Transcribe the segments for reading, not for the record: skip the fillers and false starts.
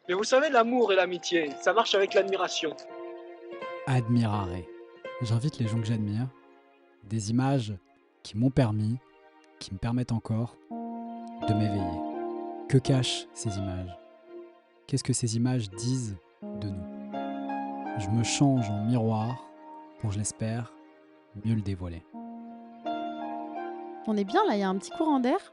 Mais vous savez, l'amour et l'amitié, ça marche avec l'admiration. Admirare. J'invite les gens que j'admire, des images qui m'ont permis, qui me permettent encore de m'éveiller. Que cachent ces images? Qu'est-ce que ces images disent de nous? Je me change en miroir pour, je l'espère, mieux le dévoiler. On est bien là, il y a un petit courant d'air.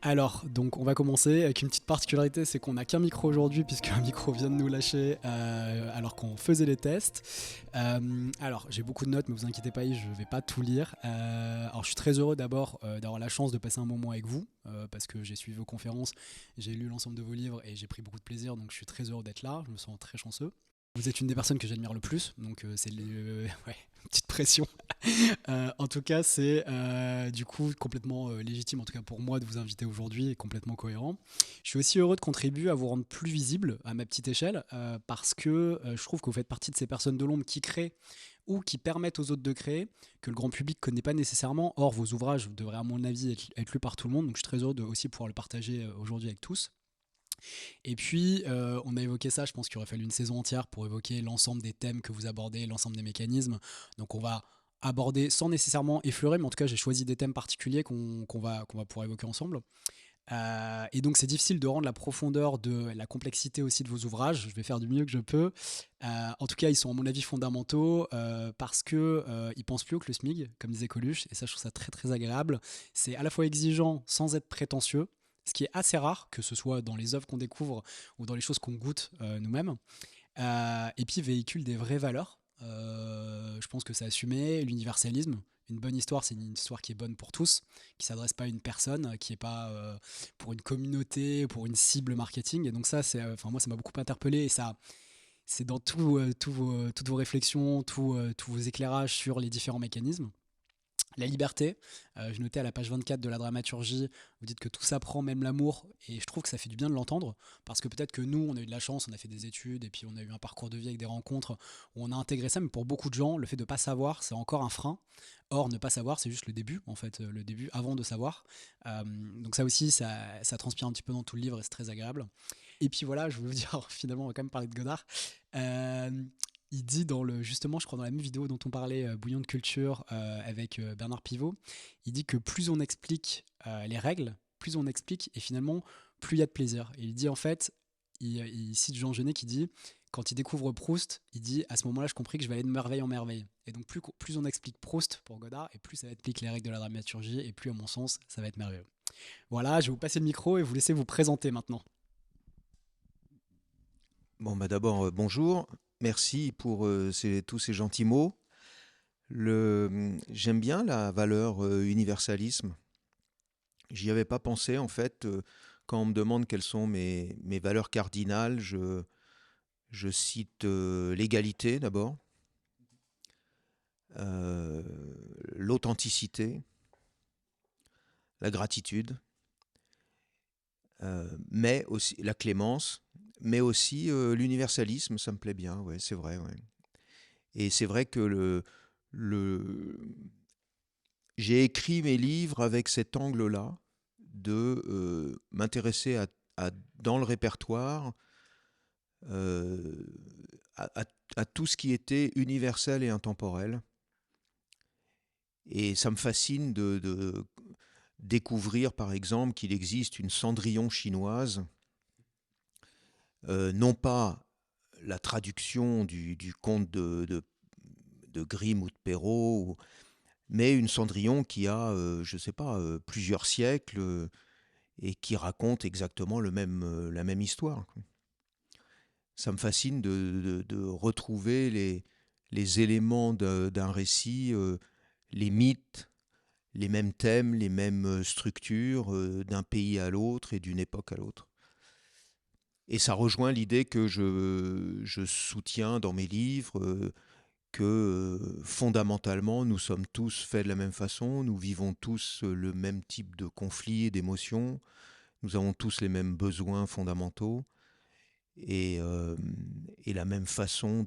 Alors, donc on va commencer avec une petite particularité, c'est qu'on n'a qu'un micro aujourd'hui puisqu'un micro vient de nous lâcher alors qu'on faisait les tests. Alors, j'ai beaucoup de notes, mais vous inquiétez pas, je ne vais pas tout lire. Alors, je suis très heureux d'abord d'avoir la chance de passer un moment avec vous parce que j'ai suivi vos conférences, j'ai lu l'ensemble de vos livres et j'ai pris beaucoup de plaisir, donc je suis très heureux d'être là, je me sens très chanceux. Vous êtes une des personnes que j'admire le plus, donc c'est ouais, une petite pression. En tout cas, c'est du coup complètement légitime, en tout cas pour moi, de vous inviter aujourd'hui et complètement cohérent. Je suis aussi heureux de contribuer à vous rendre plus visible à ma petite échelle parce que je trouve que vous faites partie de ces personnes de l'ombre qui créent ou qui permettent aux autres de créer, que le grand public ne connaît pas nécessairement. Or, vos ouvrages devraient, à mon avis, être lus par tout le monde, donc je suis très heureux de aussi pouvoir le partager aujourd'hui avec tous. Et puis, on a évoqué ça, je pense qu'il aurait fallu une saison entière pour évoquer l'ensemble des thèmes que vous abordez, l'ensemble des mécanismes. Donc on va aborder sans nécessairement effleurer, mais en tout cas j'ai choisi des thèmes particuliers qu'on va pouvoir évoquer ensemble. Et donc c'est difficile de rendre la profondeur de la complexité aussi de vos ouvrages. Je vais faire du mieux que je peux. En tout cas, ils sont à mon avis fondamentaux parce que ils pensent plus haut que le SMIG, comme disait Coluche, et ça je trouve ça très très agréable. C'est à la fois exigeant sans être prétentieux, ce qui est assez rare, que ce soit dans les œuvres qu'on découvre ou dans les choses qu'on goûte nous-mêmes. Et puis véhicule des vraies valeurs. Je pense que c'est assumé, l'universalisme. Une bonne histoire, c'est une histoire qui est bonne pour tous, qui s'adresse pas à une personne, qui est pas pour une communauté, pour une cible marketing. Et donc ça, c'est, enfin moi, ça m'a beaucoup interpellé et ça, c'est dans toutes vos réflexions, tous vos éclairages sur les différents mécanismes. La liberté, je notais à la page 24 de la dramaturgie, vous dites que tout s'apprend, même l'amour, et je trouve que ça fait du bien de l'entendre, parce que peut-être que nous, on a eu de la chance, on a fait des études, et puis on a eu un parcours de vie avec des rencontres, où on a intégré ça, mais pour beaucoup de gens, le fait de ne pas savoir, c'est encore un frein. Or, ne pas savoir, c'est juste le début, en fait, le début avant de savoir. Donc ça aussi, ça transpire un petit peu dans tout le livre, et c'est très agréable. Et puis voilà, je voulais vous dire, finalement, on va quand même parler de Godard. Euh, il dit justement, je crois dans la même vidéo dont on parlait, Bouillon de culture, avec Bernard Pivot, il dit que plus on explique les règles, plus on explique et finalement plus il y a de plaisir. Et il dit en fait, il cite Jean Genet qui dit, quand il découvre Proust, il dit à ce moment-là, je compris que je vais aller de merveille en merveille. Et donc plus on explique Proust pour Godard, et plus ça explique les règles de la dramaturgie, et plus à mon sens, ça va être merveilleux. Voilà, je vais vous passer le micro et vous laisser vous présenter maintenant. Bon, bah d'abord, bonjour. Merci pour tous ces gentils mots. J'aime bien la valeur universalisme. J'y avais pas pensé en fait. Quand on me demande quelles sont mes valeurs cardinales, je cite l'égalité d'abord, euh, l'authenticité, la gratitude, mais aussi la clémence, mais aussi l'universalisme, ça me plaît bien, ouais, c'est vrai. Ouais. Et c'est vrai que le, j'ai écrit mes livres avec cet angle-là, de m'intéresser dans le répertoire euh, à, à tout ce qui était universel et intemporel. Et ça me fascine de découvrir, par exemple, qu'il existe une Cendrillon chinoise, non pas la traduction du conte de Grimm ou de Perrault, mais une Cendrillon qui a, je ne sais pas, plusieurs siècles et qui raconte exactement la même histoire. Ça me fascine de retrouver les éléments d'un récit, les mythes, les mêmes thèmes, les mêmes structures d'un pays à l'autre et d'une époque à l'autre. Et ça rejoint l'idée que je soutiens dans mes livres, que fondamentalement nous sommes tous faits de la même façon, nous vivons tous le même type de conflits et d'émotions, nous avons tous les mêmes besoins fondamentaux et, et la même façon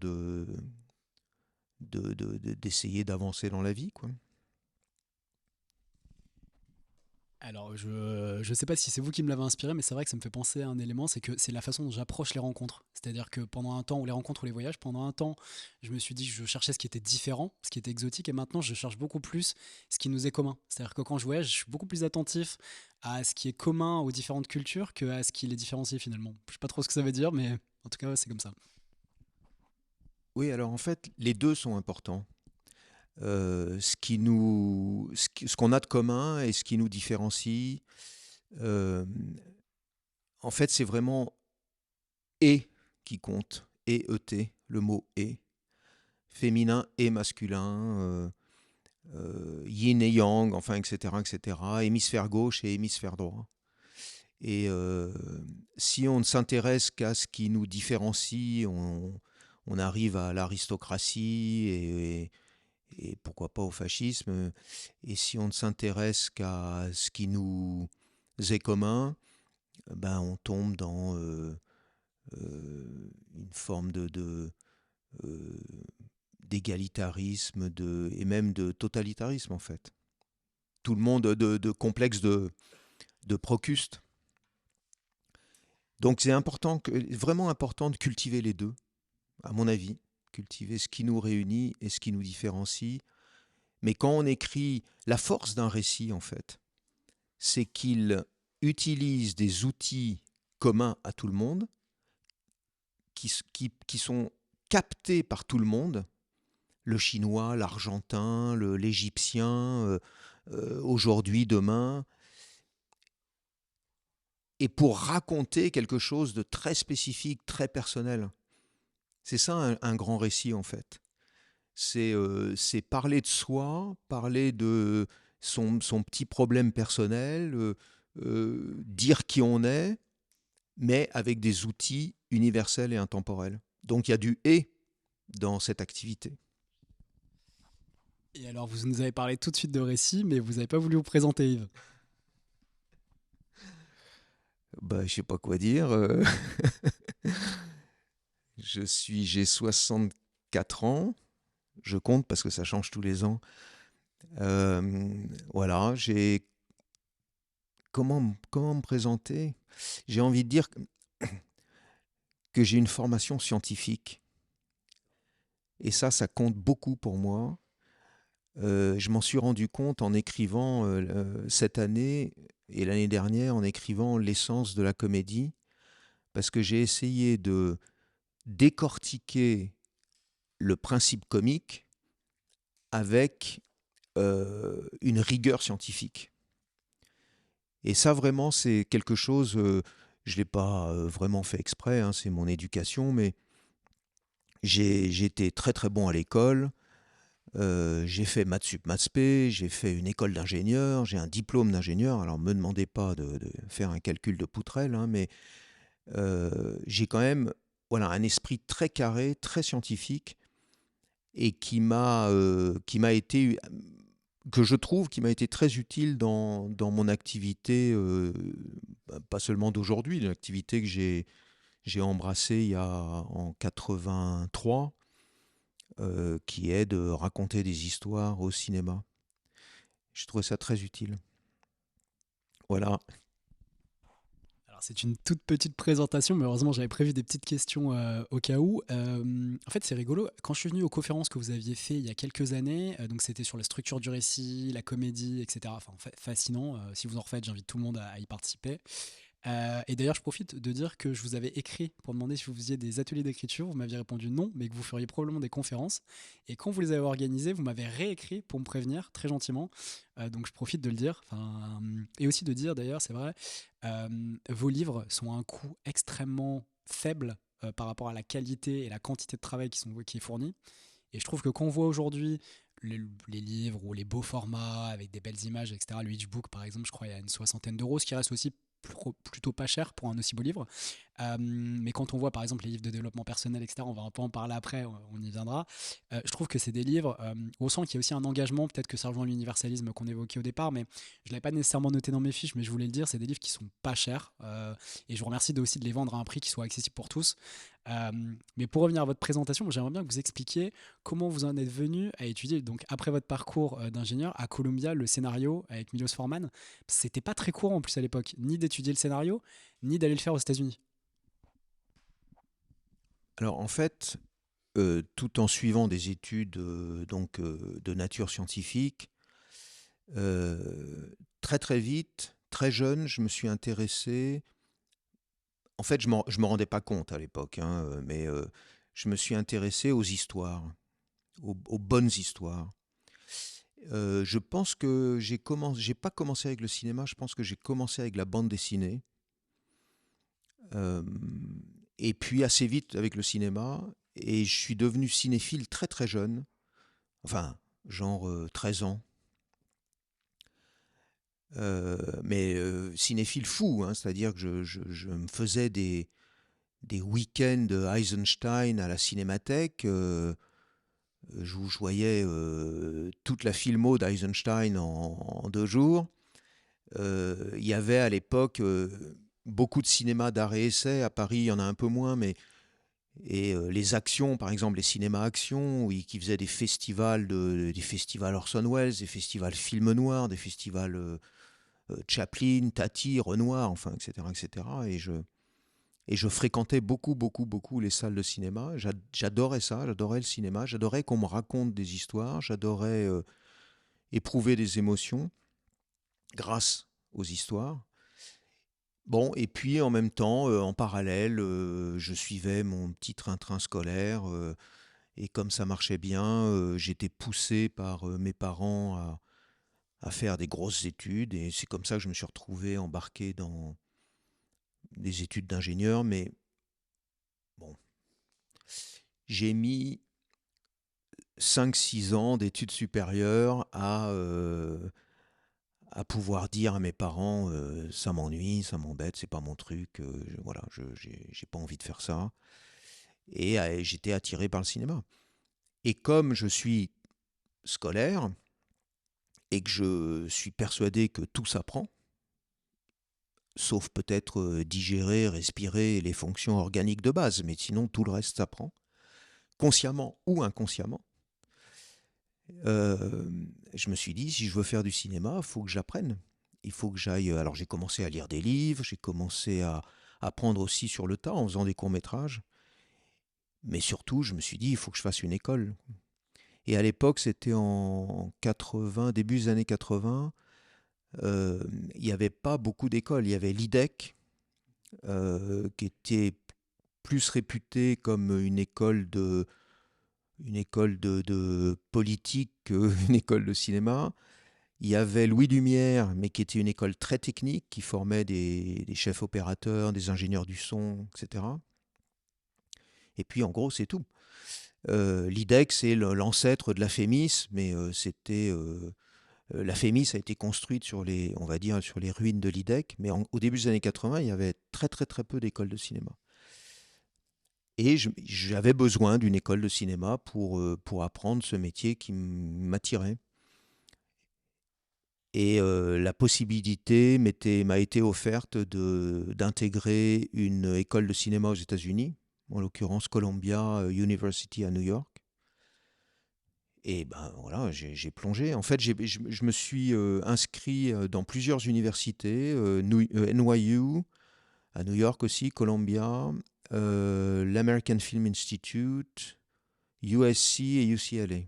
d'essayer d'avancer dans la vie, quoi. Alors, je sais pas si c'est vous qui me l'avez inspiré, mais c'est vrai que ça me fait penser à un élément, c'est que c'est la façon dont j'approche les rencontres. C'est-à-dire que pendant un temps, ou les rencontres ou les voyages, pendant un temps, je me suis dit que je cherchais ce qui était différent, ce qui était exotique, et maintenant, je cherche beaucoup plus ce qui nous est commun. C'est-à-dire que quand je voyage, je suis beaucoup plus attentif à ce qui est commun aux différentes cultures que à ce qui les différencie finalement. Je sais pas trop ce que ça veut dire, mais en tout cas, ouais, c'est comme ça. Oui, alors en fait, les deux sont importants. Ce qu'on a de commun et ce qui nous différencie, euh, en fait, c'est vraiment et qui compte, et, le mot et, féminin et masculin, yin et yang, enfin, etc., etc., hémisphère gauche et hémisphère droit. Et si on ne s'intéresse qu'à ce qui nous différencie, on arrive à l'aristocratie et pourquoi pas au fascisme. Et si on ne s'intéresse qu'à ce qui nous est commun, ben on tombe dans une forme euh, d'égalitarisme et même de totalitarisme en fait. Tout le monde de complexe de Procuste. Donc c'est vraiment important de cultiver les deux, à mon avis, cultiver ce qui nous réunit et ce qui nous différencie. Mais quand on écrit, la force d'un récit, en fait, c'est qu'il utilise des outils communs à tout le monde, qui sont captés par tout le monde, le chinois, l'argentin, l'égyptien, aujourd'hui, demain, et pour raconter quelque chose de très spécifique, très personnel. C'est ça un grand récit, en fait. C'est parler de soi, parler de son petit problème personnel, dire qui on est, mais avec des outils universels et intemporels. Donc il y a du et dans cette activité. Et alors, vous nous avez parlé tout de suite de récit, mais vous n'avez pas voulu vous présenter, Yves. Bah, je sais pas quoi dire. J'ai 64 ans. Je compte parce que ça change tous les ans. Voilà, comment me présenter? J'ai envie de dire que j'ai une formation scientifique. Et ça compte beaucoup pour moi. Je m'en suis rendu compte en écrivant cette année et l'année dernière, en écrivant L'essence de la comédie, parce que j'ai essayé de décortiquer le principe comique avec une rigueur scientifique. Et ça, vraiment, c'est quelque chose, je ne l'ai pas vraiment fait exprès, hein, c'est mon éducation, mais j'ai été très très bon à l'école. J'ai fait maths sup, maths spé, j'ai fait une école d'ingénieur, j'ai un diplôme d'ingénieur. Alors, ne me demandez pas de faire un calcul de poutrelle, hein, mais j'ai quand même voilà, un esprit très carré, très scientifique, et qui m'a été, que je trouve, qui m'a été très utile dans mon activité, pas seulement d'aujourd'hui, l'activité que j'ai embrassée en 83, qui est de raconter des histoires au cinéma. Je trouvais ça très utile. Voilà. Alors, c'est une toute petite présentation, mais heureusement, j'avais prévu des petites questions au cas où. En fait, c'est rigolo. Quand je suis venu aux conférences que vous aviez fait il y a quelques années, donc c'était sur la structure du récit, la comédie, etc. Enfin, fascinant. Si vous en refaites, j'invite tout le monde à y participer. Et d'ailleurs, je profite de dire que je vous avais écrit pour demander si vous faisiez des ateliers d'écriture. Vous m'aviez répondu non, mais que vous feriez probablement des conférences. Et quand vous les avez organisées, vous m'avez réécrit pour me prévenir très gentiment. Donc je profite de le dire. Et aussi de dire d'ailleurs, c'est vrai, vos livres sont à un coût extrêmement faible par rapport à la qualité et la quantité de travail qui est fourni. Et je trouve que quand on voit aujourd'hui les livres ou les beaux formats avec des belles images, etc., le Hitchbook par exemple, je crois il y a une soixantaine d'euros, ce qui reste aussi plutôt pas cher pour un aussi beau livre. Mais quand on voit par exemple les livres de développement personnel, etc., on va un peu en parler après, on y viendra. Je trouve que c'est des livres où on sent qu'il y a aussi un engagement, peut-être que ça rejoint l'universalisme qu'on évoquait au départ, mais je ne l'avais pas nécessairement noté dans mes fiches, mais je voulais le dire, c'est des livres qui sont pas chers. Et je vous remercie aussi de les vendre à un prix qui soit accessible pour tous. Mais pour revenir à votre présentation, moi, j'aimerais bien que vous expliquiez comment vous en êtes venu à étudier, donc après votre parcours d'ingénieur à Columbia, le scénario avec Milos Forman. C'était pas très courant en plus à l'époque, ni d'étudier le scénario, ni d'aller le faire aux États-Unis. Alors en fait, tout en suivant des études de nature scientifique, très très vite, très jeune, je me suis intéressé. En fait, je me rendais pas compte à l'époque, hein, mais je me suis intéressé aux histoires, aux bonnes histoires. Je pense que j'ai pas commencé avec le cinéma, je pense que j'ai commencé avec la bande dessinée. Euh, et puis assez vite avec le cinéma. Et je suis devenu cinéphile très très jeune, enfin, genre 13 ans. Mais cinéphile fou, hein, c'est-à-dire que je me faisais des week-ends Eisenstein à la Cinémathèque. Je voyais toute la filmo d'Eisenstein en 2 jours. Il y avait à l'époque beaucoup de cinéma d'art et essai. À Paris, il y en a un peu moins, mais les actions, par exemple, les cinémas actions, qui faisaient des festivals Orson Welles, des festivals film noir, des festivals Chaplin, Tati, Renoir, enfin, etc., etc. Et je fréquentais beaucoup, beaucoup, beaucoup les salles de cinéma. J'adorais ça, j'adorais le cinéma, j'adorais qu'on me raconte des histoires, j'adorais éprouver des émotions grâce aux histoires. Bon, et puis en même temps, en parallèle, je suivais mon petit train-train scolaire, et comme ça marchait bien, j'étais poussé par mes parents à faire des grosses études, et c'est comme ça que je me suis retrouvé embarqué dans des études d'ingénieur, mais bon, j'ai mis 5 6 ans d'études supérieures à pouvoir dire à mes parents ça m'ennuie, ça m'embête, c'est pas mon truc, voilà, j'ai pas envie de faire ça. Et j'étais attiré par le cinéma. Et comme je suis scolaire et que je suis persuadé que tout s'apprend, sauf peut-être digérer, respirer les fonctions organiques de base, mais sinon tout le reste s'apprend, consciemment ou inconsciemment. Euh, je me suis dit, si je veux faire du cinéma, il faut que j'apprenne. Il faut que j'aille. Alors j'ai commencé à lire des livres, j'ai commencé à apprendre aussi sur le tas en faisant des courts-métrages. Mais surtout, je me suis dit, il faut que je fasse une école. Et à l'époque, c'était en 80, début des années 80. Il n'y avait pas beaucoup d'écoles. Il y avait l'IDEC, qui était plus réputée comme une école de politique qu'une école de cinéma. Il y avait Louis Lumière, mais qui était une école très technique, qui formait des chefs opérateurs, des ingénieurs du son, etc. Et puis, en gros, c'est tout. L'IDEC, c'est l'ancêtre de la FEMIS, mais la FEMIS a été construite sur on va dire, sur les ruines de l'IDEC, mais au début des années 80, il y avait très très très peu d'écoles de cinéma. Et j'avais besoin d'une école de cinéma pour apprendre ce métier qui m'attirait. Et la possibilité m'a été offerte d'intégrer une école de cinéma aux États-Unis, en l'occurrence Columbia University à New York. Et ben voilà, j'ai plongé. En fait, je me suis inscrit dans plusieurs universités, NYU, à New York aussi, Columbia, l'American Film Institute, USC et UCLA.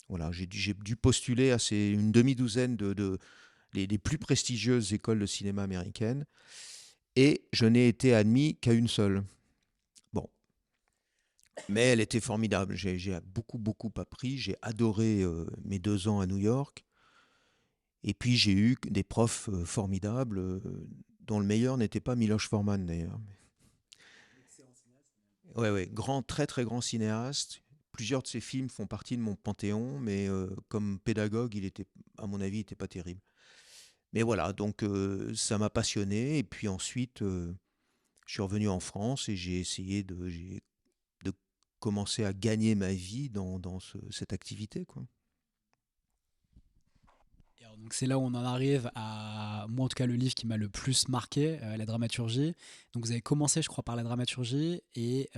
Voilà, j'ai dû postuler à une demi-douzaine des plus prestigieuses écoles de cinéma américaines, et je n'ai été admis qu'à une seule. Bon, mais elle était formidable. J'ai beaucoup, beaucoup appris. J'ai adoré mes 2 ans à New York. Et puis j'ai eu des profs formidables, dont le meilleur n'était pas Milos Forman d'ailleurs. Ouais, ouais, grand, très très grand cinéaste. Plusieurs de ses films font partie de mon panthéon, mais comme pédagogue, à mon avis, il n'était pas terrible. Mais voilà, donc ça m'a passionné. Et puis ensuite, je suis revenu en France et j'ai essayé de commencer à gagner ma vie dans cette activité, quoi. Donc c'est là où on en arrive à, moi en tout cas, le livre qui m'a le plus marqué, la dramaturgie. Donc vous avez commencé, je crois, par la dramaturgie, et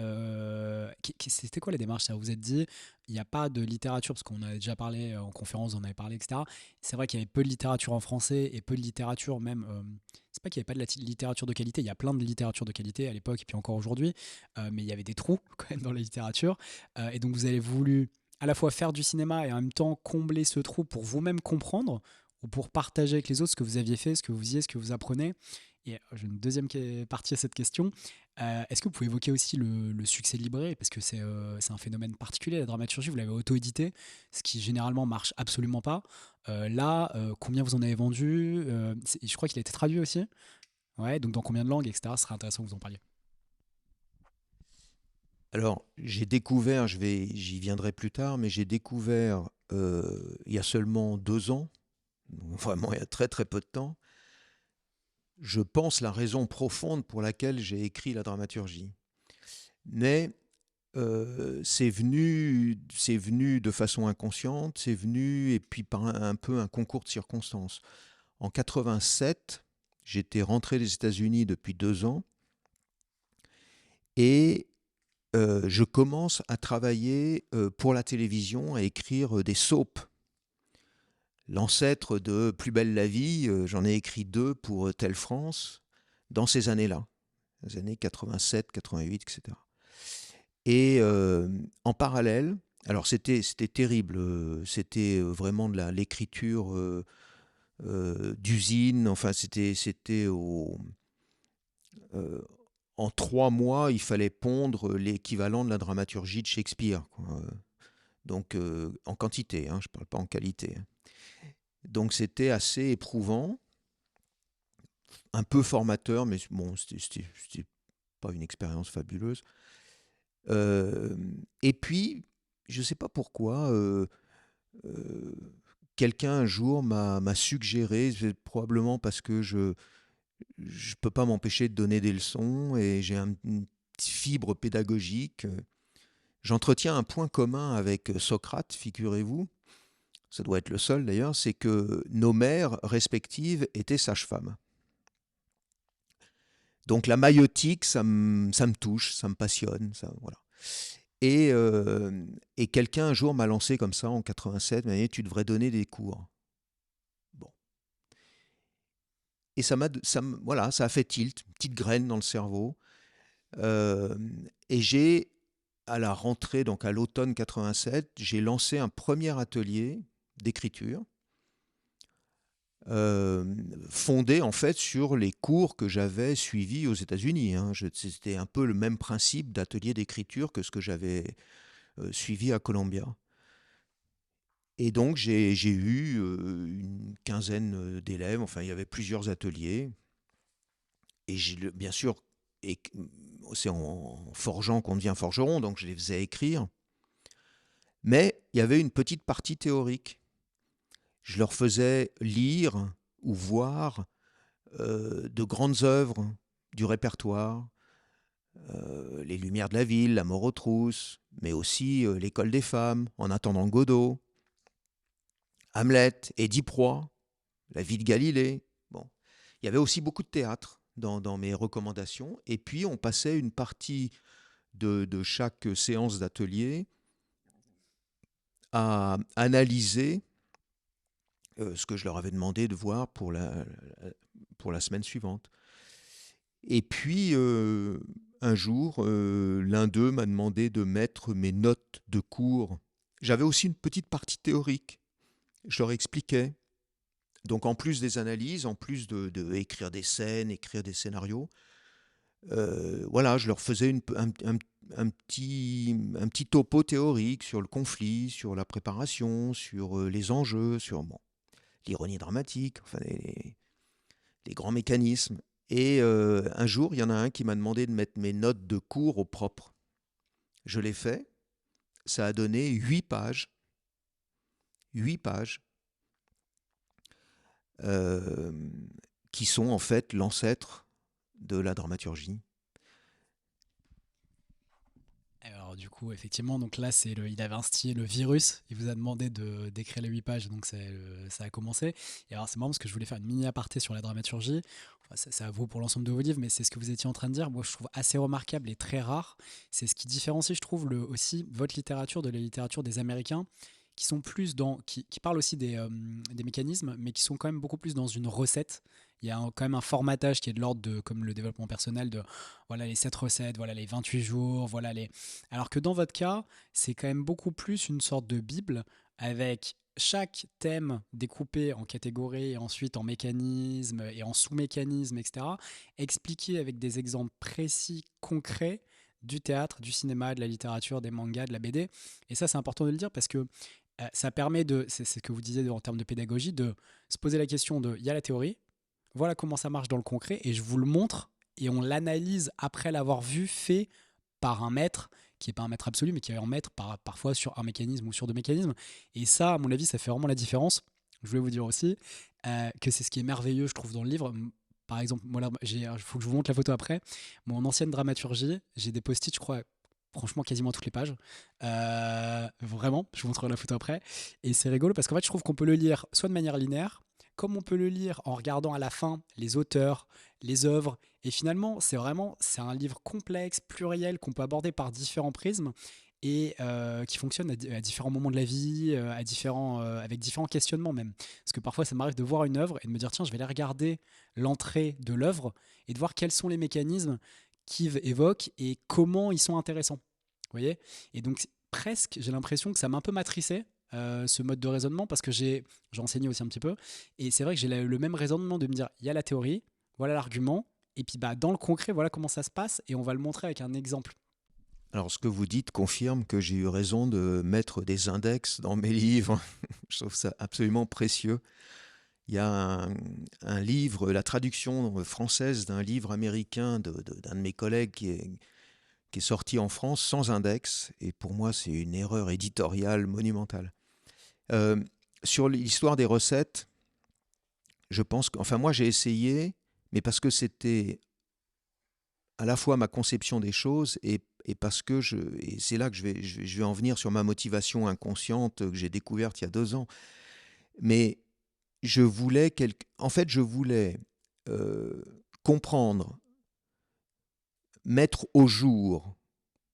c'était quoi la démarche? Ça vous êtes dit, il n'y a pas de littérature, parce qu'on a déjà parlé en conférence, on en avait parlé, etc. C'est vrai qu'il y avait peu de littérature en français, et peu de littérature même, c'est pas qu'il n'y avait pas de la littérature de qualité, il y a plein de littérature de qualité à l'époque, et puis encore aujourd'hui, mais il y avait des trous quand même dans la littérature. Et donc vous avez voulu à la fois faire du cinéma et en même temps combler ce trou pour vous-même comprendre ou pour partager avec les autres ce que vous aviez fait, ce que vous faisiez, ce que vous apprenez. Et j'ai une deuxième partie à cette question. Est-ce que vous pouvez évoquer aussi le succès de librairie? Parce que c'est un phénomène particulier, la dramaturgie, vous l'avez auto-édité, ce qui généralement marche absolument pas. Là, combien vous en avez vendu? Je crois qu'il a été traduit aussi. Ouais, donc dans combien de langues, etc. Ce serait intéressant que vous en parliez. Alors, j'ai découvert, j'y viendrai plus tard, mais j'ai découvert il y a seulement 2 ans, vraiment il y a très très peu de temps, je pense la raison profonde pour laquelle j'ai écrit la dramaturgie. Mais c'est venu de façon inconsciente, c'est venu et puis par un peu un concours de circonstances. En 87, j'étais rentré des États-Unis depuis 2 ans et je commence à travailler pour la télévision, à écrire des soaps. L'ancêtre de Plus belle la vie, j'en ai écrit 2 pour Telle France dans ces années-là, les années 87, 88, etc. Et en parallèle, alors c'était terrible, c'était vraiment de l'écriture d'usine, enfin euh, en 3 mois, il fallait pondre l'équivalent de la dramaturgie de Shakespeare, quoi. Donc en quantité, hein, je ne parle pas en qualité. Donc c'était assez éprouvant, un peu formateur, mais bon, c'était pas une expérience fabuleuse. Euh, et puis, je ne sais pas pourquoi, euh, quelqu'un un jour m'a suggéré, probablement parce que je ne peux pas m'empêcher de donner des leçons et j'ai une fibre pédagogique. J'entretiens un point commun avec Socrate, figurez-vous, ça doit être le seul d'ailleurs, c'est que nos mères respectives étaient sages-femmes. Donc la maïotique, ça me touche, ça me passionne, ça, voilà. Et quelqu'un un jour m'a lancé comme ça en 87, m'a dit tu devrais donner des cours. Bon. Et voilà, ça a fait tilt, une petite graine dans le cerveau. Euh, et à la rentrée, donc à l'automne 87, j'ai lancé un premier atelier d'écriture fondé en fait sur les cours que j'avais suivis aux États-Unis, hein. C'était un peu le même principe d'atelier d'écriture que ce que j'avais suivi à Columbia. Et donc j'ai eu une quinzaine d'élèves, enfin il y avait plusieurs ateliers. Et bien sûr, c'est en forgeant qu'on devient forgeron, donc je les faisais écrire. Mais il y avait une petite partie théorique. Je leur faisais lire ou voir de grandes œuvres du répertoire, Les Lumières de la ville, La mort aux trousses, mais aussi L'école des femmes, En attendant Godot, Hamlet, Édipe Roi, La vie de Galilée. Bon. Il y avait aussi beaucoup de théâtre dans mes recommandations. Et puis on passait une partie de chaque séance d'atelier à analyser ce que je leur avais demandé de voir pour la semaine suivante. Et puis, un jour, l'un d'eux m'a demandé de mettre mes notes de cours. J'avais aussi une petite partie théorique. Je leur expliquais. Donc, en plus des analyses, en plus de écrire des scènes, écrire des scénarios, voilà, je leur faisais un petit topo théorique sur le conflit, sur la préparation, sur les enjeux, sur bon, l'ironie dramatique, enfin les grands mécanismes. Et un jour, il y en a un qui m'a demandé de mettre mes notes de cours au propre. Je l'ai fait. Ça a donné 8 pages. 8 pages euh, qui sont en fait l'ancêtre de la dramaturgie. Alors, Alors du coup, effectivement, donc là, il avait instillé le virus. Il vous a demandé d'écrire les 8 pages, donc ça a commencé. Et alors c'est marrant parce que je voulais faire une mini aparté sur la dramaturgie. Enfin, ça vaut pour l'ensemble de vos livres, mais c'est ce que vous étiez en train de dire. Moi, je trouve assez remarquable et très rare. C'est ce qui différencie, je trouve, aussi votre littérature de la littérature des Américains, qui sont plus qui parlent aussi des mécanismes, mais qui sont quand même beaucoup plus dans une recette. Il y a quand même un formatage qui est de l'ordre de, comme le développement personnel, de voilà les 7 recettes, voilà les 28 jours, voilà les. Alors que dans votre cas, c'est quand même beaucoup plus une sorte de Bible avec chaque thème découpé en catégories et ensuite en mécanismes et en sous-mécanismes, etc. Expliqué avec des exemples précis, concrets du théâtre, du cinéma, de la littérature, des mangas, de la BD. Et ça, c'est important de le dire parce que ça permet c'est ce que vous disiez en termes de pédagogie, de se poser la question de, il y a la théorie, voilà comment ça marche dans le concret, et je vous le montre, et on l'analyse après l'avoir vu fait par un maître, qui n'est pas un maître absolu, mais qui est un maître parfois sur un mécanisme ou sur deux mécanismes. Et ça, à mon avis, ça fait vraiment la différence. Je voulais vous dire aussi que c'est ce qui est merveilleux, je trouve, dans le livre. Par exemple, moi, il faut que je vous montre la photo après. Mon ancienne dramaturgie, j'ai des post-it, je crois, franchement, quasiment à toutes les pages. Vraiment, je vous montrerai la photo après. Et c'est rigolo parce qu'en fait, je trouve qu'on peut le lire soit de manière linéaire, comme on peut le lire en regardant à la fin les auteurs, les œuvres. Et finalement, c'est un livre complexe, pluriel, qu'on peut aborder par différents prismes et qui fonctionne à différents moments de la vie, avec différents questionnements même. Parce que parfois, ça m'arrive de voir une œuvre et de me dire, tiens, je vais aller regarder l'entrée de l'œuvre et de voir quels sont les mécanismes qu'Yves évoque et comment ils sont intéressants. Vous voyez? Et donc, presque, j'ai l'impression que ça m'a un peu matricé, ce mode de raisonnement, parce que j'ai enseigné aussi un petit peu. Et c'est vrai que j'ai le même raisonnement de me dire, il y a la théorie, voilà l'argument, et puis dans le concret, voilà comment ça se passe, et on va le montrer avec un exemple. Alors, ce que vous dites confirme que j'ai eu raison de mettre des index dans mes livres. Je trouve ça absolument précieux. Il y a un livre, la traduction française d'un livre américain d'un de mes collègues qui est sorti en France sans index. Et pour moi, c'est une erreur éditoriale monumentale. Sur l'histoire des recettes, je pense que, enfin, moi, j'ai essayé, mais parce que c'était à la fois ma conception des choses et parce que et c'est là que je vais en venir sur ma motivation inconsciente que j'ai découverte il y a 2 ans. Mais je voulais comprendre, mettre au jour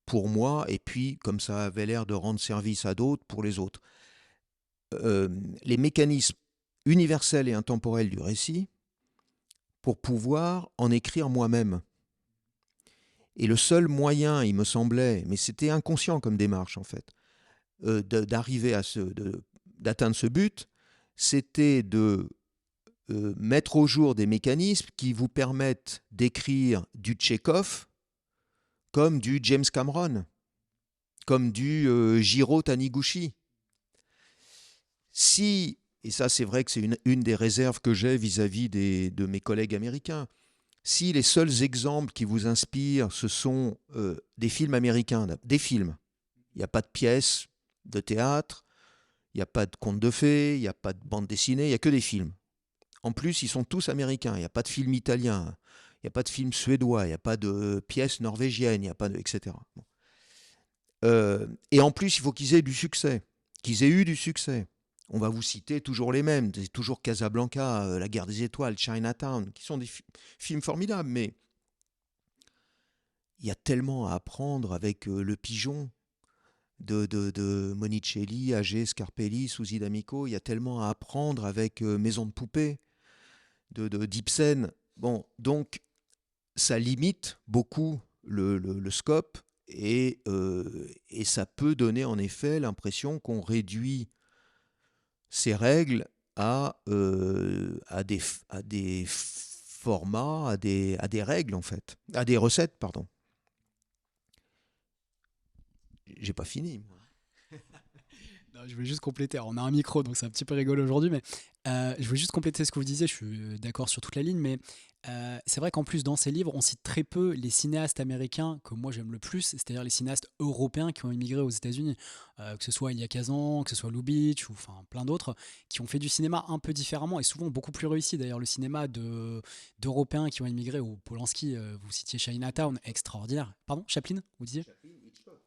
pour moi, et puis comme ça avait l'air de rendre service à d'autres, pour les autres, les mécanismes universels et intemporels du récit pour pouvoir en écrire moi-même. Et le seul moyen, il me semblait, mais c'était inconscient comme démarche en fait, d'arriver d'atteindre ce but, c'était de mettre au jour des mécanismes qui vous permettent d'écrire du Tchekhov comme du James Cameron, comme du Jiro Taniguchi. Si, et ça c'est vrai que c'est une des réserves que j'ai vis-à-vis de mes collègues américains, si les seuls exemples qui vous inspirent, ce sont des films américains, des films, il n'y a pas de pièces de théâtre, il n'y a pas de contes de fées, il n'y a pas de bande dessinée, il n'y a que des films. En plus, ils sont tous américains, il n'y a pas de film italien, il n'y a pas de film suédois, il n'y a pas de pièces norvégiennes, il n'y a pas de, etc. Bon. Et en plus, il faut qu'ils aient du succès, qu'ils aient eu du succès. On va vous citer toujours les mêmes, c'est toujours Casablanca, La Guerre des Étoiles, Chinatown, qui sont des films formidables, mais il y a tellement à apprendre avec Le Pigeon de Monicelli, Agé, Scarpelli, Susi D'Amico, il y a tellement à apprendre avec Maison de poupée d'Ibsen. Bon, donc ça limite beaucoup le scope et ça peut donner en effet l'impression qu'on réduit ces règles à des formats, à des règles en fait, à des recettes, pardon. J'ai pas fini. Non, je voulais juste compléter. Alors, on a un micro, donc c'est un petit peu rigolo aujourd'hui, mais je voulais juste compléter ce que vous disiez. Je suis d'accord sur toute la ligne, mais c'est vrai qu'en plus, dans ces livres, on cite très peu les cinéastes américains que moi j'aime le plus, c'est-à-dire les cinéastes européens qui ont immigré aux États-Unis, que ce soit Elia Kazan, que ce soit Lubitsch, ou enfin plein d'autres, qui ont fait du cinéma un peu différemment et souvent beaucoup plus réussi. D'ailleurs, le cinéma d'Européens qui ont immigré, ou Polanski, vous citiez Chinatown, extraordinaire. Pardon, Chaplin, vous disiez?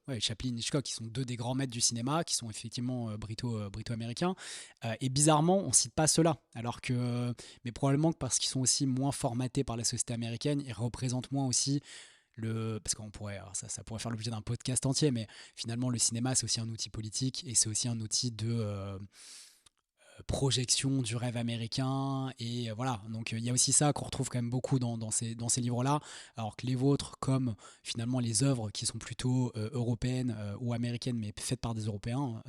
Ouais, Chaplin et Hitchcock, qui sont deux des grands maîtres du cinéma, qui sont effectivement brito-américains. Et bizarrement, on cite pas ceux-là. Alors que, mais probablement que parce qu'ils sont aussi moins formatés par la société américaine, ils représentent moins aussi parce qu'on pourrait, alors ça pourrait faire l'objet d'un podcast entier, mais finalement, le cinéma, c'est aussi un outil politique et c'est aussi un outil de projection du rêve américain. Et voilà, donc il y a aussi ça qu'on retrouve quand même beaucoup dans ces livres-là, alors que les vôtres, comme finalement les œuvres qui sont plutôt européennes ou américaines, mais faites par des Européens,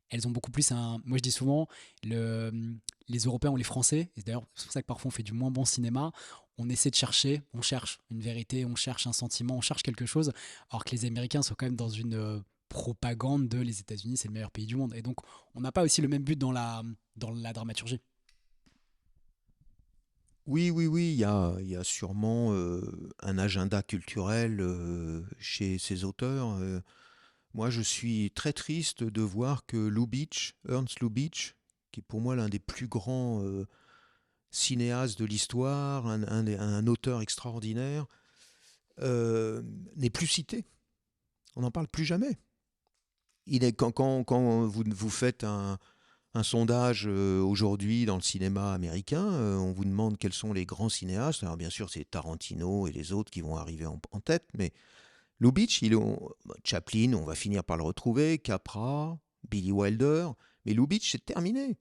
elles ont beaucoup plus un... Moi je dis souvent, les Européens ou les Français, et d'ailleurs c'est pour ça que parfois on fait du moins bon cinéma, on essaie de chercher, on cherche une vérité, on cherche un sentiment, on cherche quelque chose, alors que les Américains sont quand même dans une propagande de les États-Unis, c'est le meilleur pays du monde. Et donc, on n'a pas aussi le même but dans la dramaturgie. Oui, oui, oui, il y a sûrement un agenda culturel chez ces auteurs. Moi, je suis très triste de voir que Lubitsch, Ernst Lubitsch, qui est pour moi l'un des plus grands cinéastes de l'histoire, un auteur extraordinaire, n'est plus cité. On n'en parle plus jamais. Quand vous faites un sondage aujourd'hui dans le cinéma américain, on vous demande quels sont les grands cinéastes. Alors bien sûr, c'est Tarantino et les autres qui vont arriver en tête, mais Lubitsch, Chaplin, on va finir par le retrouver, Capra, Billy Wilder, mais Lubitsch, c'est terminé.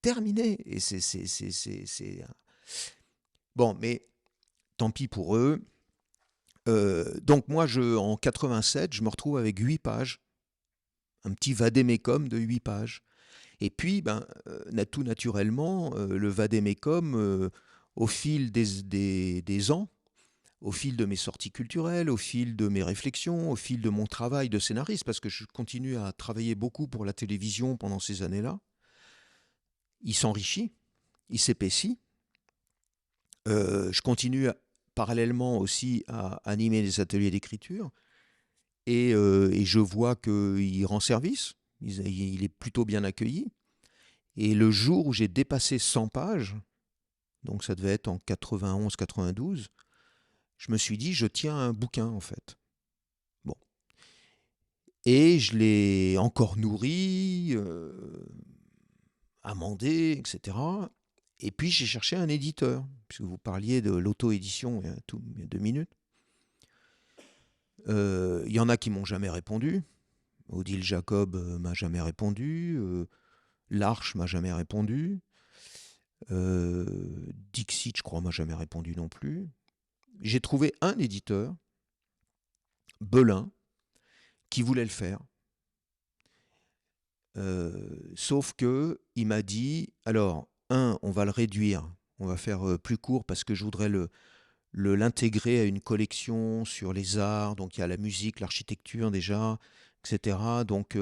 Terminé. Et c'est... Bon, mais tant pis pour eux. Donc moi, en 87, je me retrouve avec 8 pages, un petit vadémécum de 8 pages. Et puis, tout naturellement, le vadémécum, au fil des ans, au fil de mes sorties culturelles, au fil de mes réflexions, au fil de mon travail de scénariste, parce que je continue à travailler beaucoup pour la télévision pendant ces années-là, il s'enrichit, il s'épaissit. Je continue parallèlement aussi à animer des ateliers d'écriture, et je vois qu'il rend service, il est plutôt bien accueilli. Et le jour où j'ai dépassé 100 pages, donc ça devait être en 91-92, je me suis dit, je tiens un bouquin en fait. Bon. Et je l'ai encore nourri, amendé, etc. Et puis j'ai cherché un éditeur, puisque vous parliez de l'auto-édition il y a 2 minutes. Il y en a qui m'ont jamais répondu. Odile Jacob m'a jamais répondu. L'Arche m'a jamais répondu. Dixit, je crois, m'a jamais répondu non plus. J'ai trouvé un éditeur, Belin, qui voulait le faire. Sauf que il m'a dit, alors, on va le réduire, on va faire plus court parce que je voudrais l'intégrer à une collection sur les arts, donc il y a la musique, l'architecture déjà, etc. Donc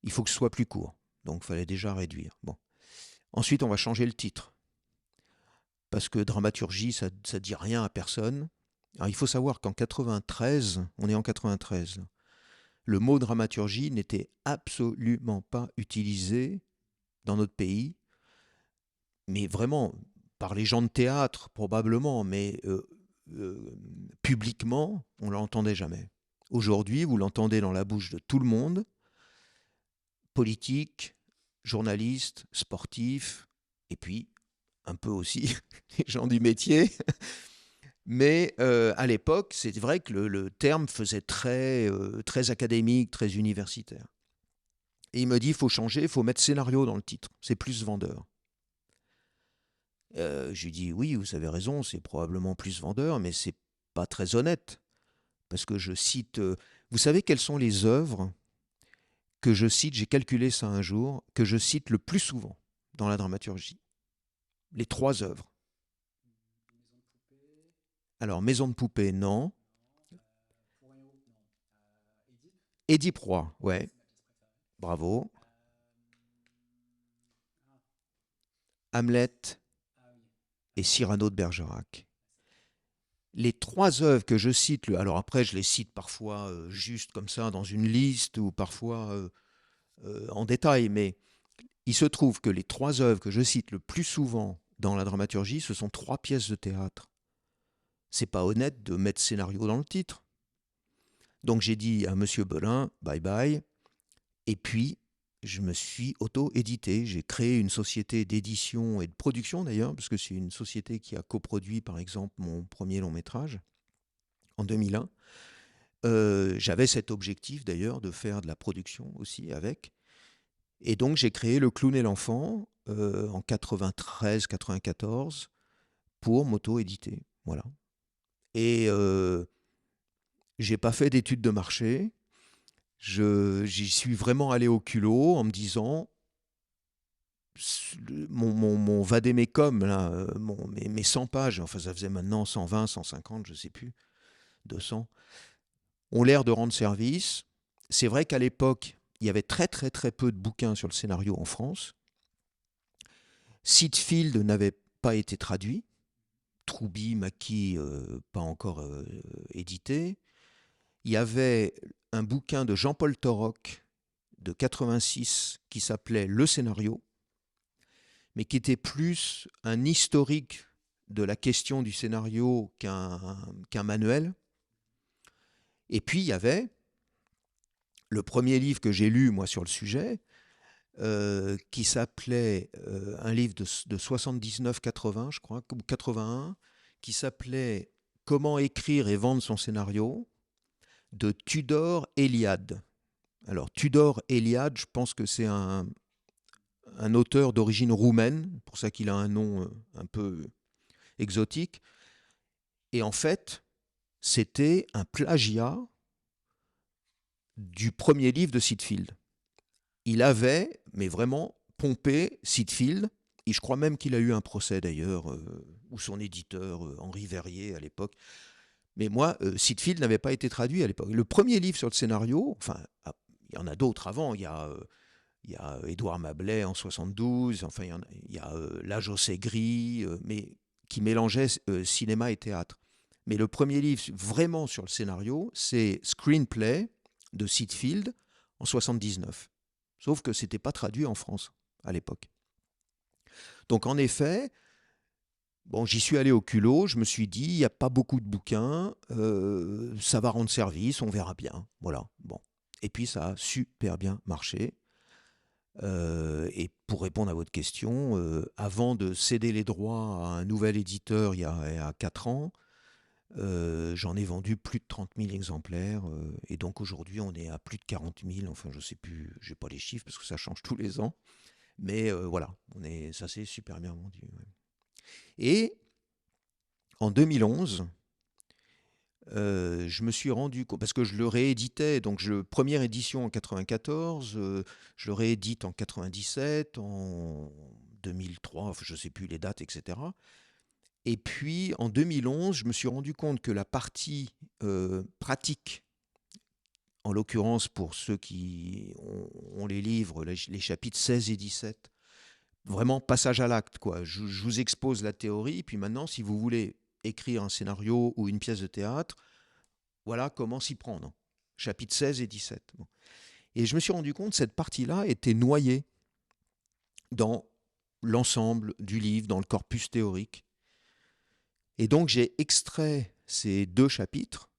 il faut que ce soit plus court. Donc il fallait déjà réduire. Bon. Ensuite, on va changer le titre. Parce que dramaturgie, ça ne dit rien à personne. Alors, il faut savoir qu'en 93, on est en 93, le mot dramaturgie n'était absolument pas utilisé dans notre pays, mais vraiment par les gens de théâtre probablement, mais publiquement, on ne l'entendait jamais. Aujourd'hui, vous l'entendez dans la bouche de tout le monde, politique, journalistes, sportifs, et puis un peu aussi les gens du métier. Mais à l'époque, c'est vrai que le terme faisait très académique, très universitaire. Et il me dit, il faut changer, il faut mettre scénario dans le titre, c'est plus vendeur. Je lui dis, oui, vous avez raison, c'est probablement plus vendeur, mais c'est pas très honnête. Parce que je cite... vous savez quelles sont les œuvres que je cite, j'ai calculé ça un jour, que je cite le plus souvent dans la dramaturgie? Les 3 œuvres. Alors, Maison de poupée, non. Édipe Roi, ouais. Bravo. Hamlet et Cyrano de Bergerac. Les 3 œuvres que je cite, alors après je les cite parfois juste comme ça dans une liste ou parfois en détail, mais il se trouve que les 3 œuvres que je cite le plus souvent dans la dramaturgie, ce sont 3 pièces de théâtre. C'est pas honnête de mettre scénario dans le titre. Donc j'ai dit à Monsieur Belin, bye bye. Et puis, je me suis auto-édité. J'ai créé une société d'édition et de production d'ailleurs, parce que c'est une société qui a coproduit par exemple mon premier long métrage en 2001. J'avais cet objectif d'ailleurs de faire de la production aussi avec. Et donc j'ai créé Le Clown et l'Enfant en 93-94 pour m'auto-éditer. Voilà. Et j'ai pas fait d'études de marché. J'y suis vraiment allé au culot en me disant mon vadémécum, là, mes 100 pages, enfin ça faisait maintenant 120, 150, je sais plus, 200, ont l'air de rendre service. C'est vrai qu'à l'époque, il y avait très très très peu de bouquins sur le scénario en France. Sitfield n'avait pas été traduit. Trouby, Mackie, pas encore édité. Il y avait un bouquin de Jean-Paul Torok de 86 qui s'appelait Le scénario, mais qui était plus un historique de la question du scénario qu'un manuel. Et puis il y avait le premier livre que j'ai lu moi sur le sujet, qui s'appelait un livre de 79-80, je crois, ou 81, qui s'appelait Comment écrire et vendre son scénario, de Tudor Eliade. Alors Tudor Eliade, je pense que c'est un auteur d'origine roumaine, pour ça qu'il a un nom un peu exotique. Et en fait, c'était un plagiat du premier livre de Sitfield. Il avait, mais vraiment, pompé Sitfield, et je crois même qu'il a eu un procès d'ailleurs, ou son éditeur, Henri Verrier à l'époque. Mais moi, Sitfield n'avait pas été traduit à l'époque. Le premier livre sur le scénario, enfin, il y en a d'autres avant, il y a Édouard Mablay en 72, enfin il y a L'âge au gris, mais qui mélangeait cinéma et théâtre. Mais le premier livre vraiment sur le scénario, c'est Screenplay de Sitfield en 79. Sauf que c'était pas traduit en France à l'époque. Donc en effet, bon, j'y suis allé au culot, je me suis dit, il n'y a pas beaucoup de bouquins, ça va rendre service, on verra bien. Voilà, bon. Et puis ça a super bien marché. Et pour répondre à votre question, avant de céder les droits à un nouvel éditeur il y a 4 ans, j'en ai vendu plus de 30 000 exemplaires. Et donc aujourd'hui, on est à plus de 40 000. Enfin, je ne sais plus, je n'ai pas les chiffres parce que ça change tous les ans. Mais voilà, ça s'est super bien vendu. Ouais. Et en 2011, je me suis rendu compte, parce que je le rééditais, donc première édition en 94, je le réédite en 97, en 2003, enfin, je ne sais plus les dates, etc. Et puis en 2011, je me suis rendu compte que la partie pratique, en l'occurrence pour ceux qui ont les livres, les chapitres 16 et 17, vraiment passage à l'acte, quoi. Je vous expose la théorie, puis maintenant, si vous voulez écrire un scénario ou une pièce de théâtre, voilà comment s'y prendre. Chapitres 16 et 17. Bon. Et je me suis rendu compte que cette partie-là était noyée dans l'ensemble du livre, dans le corpus théorique. Et donc j'ai extrait ces 2 chapitres,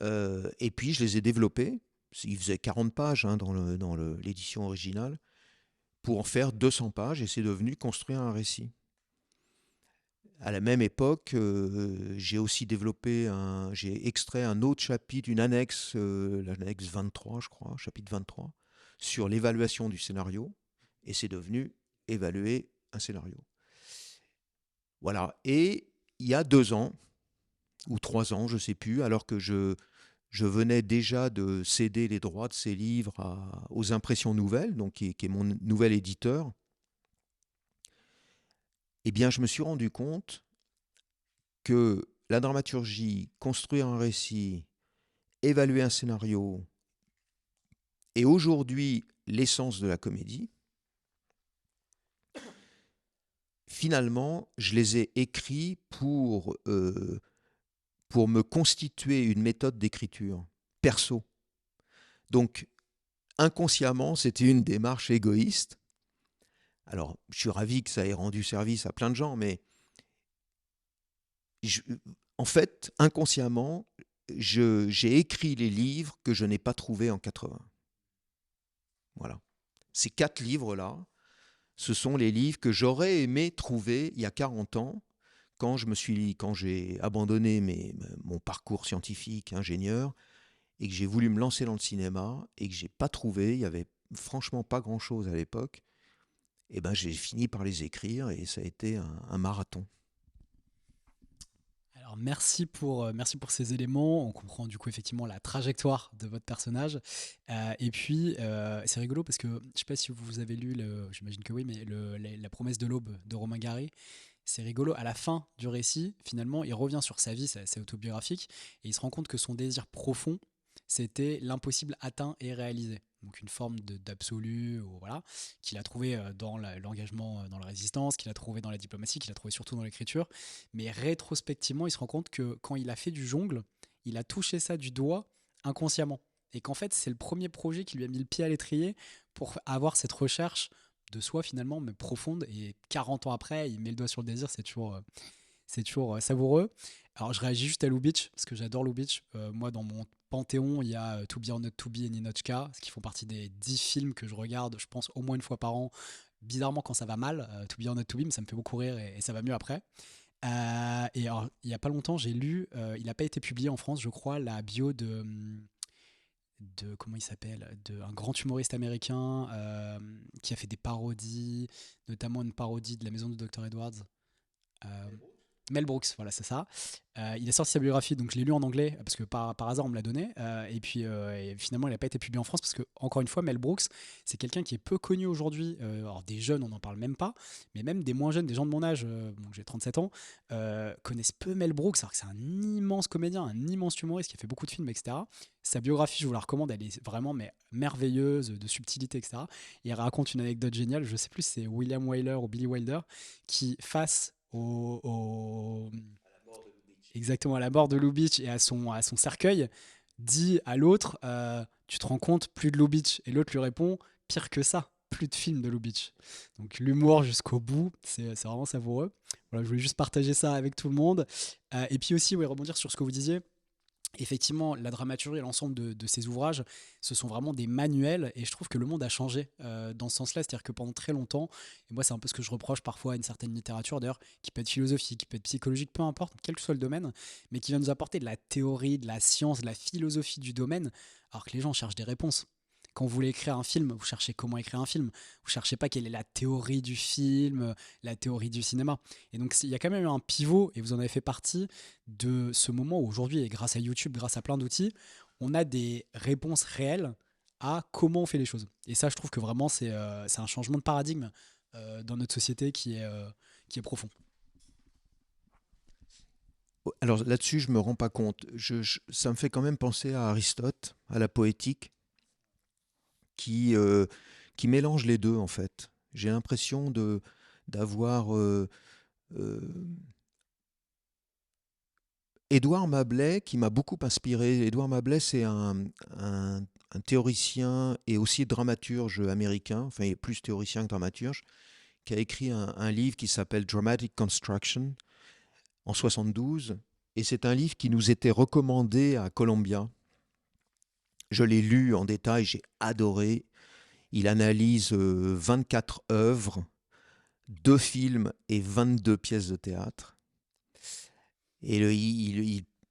et puis je les ai développés. Il faisait 40 pages dans l'édition originale, pour en faire 200 pages, et c'est devenu Construire un récit. À la même époque, j'ai aussi j'ai extrait un autre chapitre, une annexe, l'annexe 23, je crois, chapitre 23, sur l'évaluation du scénario, et c'est devenu Évaluer un scénario. Voilà. Et il y a 2 ans, ou 3 ans, je ne sais plus, alors que je venais déjà de céder les droits de ces livres aux Impressions Nouvelles, donc qui est mon nouvel éditeur, eh bien, je me suis rendu compte que la dramaturgie, construire un récit, évaluer un scénario, et aujourd'hui l'essence de la comédie, finalement, je les ai écrits pour me constituer une méthode d'écriture perso. Donc, inconsciemment, c'était une démarche égoïste. Alors, je suis ravi que ça ait rendu service à plein de gens, mais en fait, inconsciemment, j'ai écrit les livres que je n'ai pas trouvés en 80. Voilà. Ces 4 livres-là, ce sont les livres que j'aurais aimé trouver il y a 40 ans, quand j'ai abandonné mon parcours scientifique, ingénieur, et que j'ai voulu me lancer dans le cinéma, et que j'ai pas trouvé, il y avait franchement pas grand-chose à l'époque, et ben j'ai fini par les écrire, et ça a été un marathon. Alors merci pour ces éléments. On comprend du coup effectivement la trajectoire de votre personnage. Et puis c'est rigolo parce que je ne sais pas si vous avez lu, j'imagine que oui, mais la promesse de l'aube de Romain Gary. C'est rigolo. À la fin du récit, finalement, il revient sur sa vie, c'est autobiographique, et il se rend compte que son désir profond, c'était l'impossible atteint et réalisé. Donc une forme d'absolu, voilà, qu'il a trouvé dans l'engagement dans la résistance, qu'il a trouvé dans la diplomatie, qu'il a trouvé surtout dans l'écriture. Mais rétrospectivement, il se rend compte que quand il a fait du jongle, il a touché ça du doigt inconsciemment. Et qu'en fait, c'est le premier projet qui lui a mis le pied à l'étrier pour avoir cette recherche de soi finalement, mais profonde. Et 40 ans après, il met le doigt sur le désir, c'est toujours savoureux. Alors je réagis juste à Lubitsch, parce que j'adore Lubitsch. Moi, dans mon panthéon, il y a To Be or Not To Be et Ninotchka, qui font partie des 10 films que je regarde, je pense, au moins une fois par an. Bizarrement, quand ça va mal, To Be or Not To Be, mais ça me fait beaucoup rire et ça va mieux après. Et alors, il n'y a pas longtemps, j'ai lu, il n'a pas été publié en France, je crois, la bio de comment il s'appelle, de un grand humoriste américain qui a fait des parodies, notamment une parodie de La Maison de Dr Edwards. Euh, Mel Brooks, voilà, c'est ça. Il a sorti sa biographie, donc je l'ai lu en anglais parce que par hasard on me l'a donné. Et puis et finalement, il n'a pas été publié en France parce que, encore une fois, Mel Brooks, c'est quelqu'un qui est peu connu aujourd'hui. Alors, des jeunes, on n'en parle même pas, mais même des moins jeunes, des gens de mon âge, donc j'ai 37 ans, connaissent peu Mel Brooks, alors que c'est un immense comédien, un immense humoriste qui a fait beaucoup de films, etc. Sa biographie, je vous la recommande, elle est vraiment mais merveilleuse, de subtilité, etc. Et il raconte une anecdote géniale, je sais plus si c'est William Wyler ou Billy Wilder, qui face exactement à la mort de Lubitsch et à son cercueil, dit à l'autre tu te rends compte, plus de Lubitsch. Et l'autre lui répond pire que ça, plus de films de Lubitsch. Donc l'humour jusqu'au bout, c'est vraiment savoureux. Voilà, je voulais juste partager ça avec tout le monde. Et puis aussi, ouais, rebondir sur ce que vous disiez. Effectivement, la dramaturgie et l'ensemble de ces ouvrages, ce sont vraiment des manuels, et je trouve que le monde a changé dans ce sens-là. C'est-à-dire que pendant très longtemps, et moi c'est un peu ce que je reproche parfois à une certaine littérature d'ailleurs, qui peut être philosophique, qui peut être psychologique, peu importe, quel que soit le domaine, mais qui vient nous apporter de la théorie, de la science, de la philosophie du domaine, alors que les gens cherchent des réponses. Quand vous voulez écrire un film, vous cherchez comment écrire un film. Vous cherchez pas quelle est la théorie du film, la théorie du cinéma. Et donc il y a quand même eu un pivot, et vous en avez fait partie, de ce moment où aujourd'hui, et grâce à YouTube, grâce à plein d'outils, on a des réponses réelles à comment on fait les choses. Et ça, je trouve que vraiment, c'est un changement de paradigme dans notre société qui est profond. Alors là-dessus, je me rends pas compte. Ça me fait quand même penser à Aristote, à la poétique, qui, euh, qui mélange les deux, en fait. J'ai l'impression d'avoir euh, Édouard Mablay qui m'a beaucoup inspiré. Édouard Mablay, c'est un théoricien et aussi dramaturge américain, enfin il est plus théoricien que dramaturge, qui a écrit un livre qui s'appelle Dramatic Construction en 72. Et c'est un livre qui nous était recommandé à Columbia. Je l'ai lu en détail, j'ai adoré. Il analyse 24 œuvres, 2 films et 22 pièces de théâtre. Et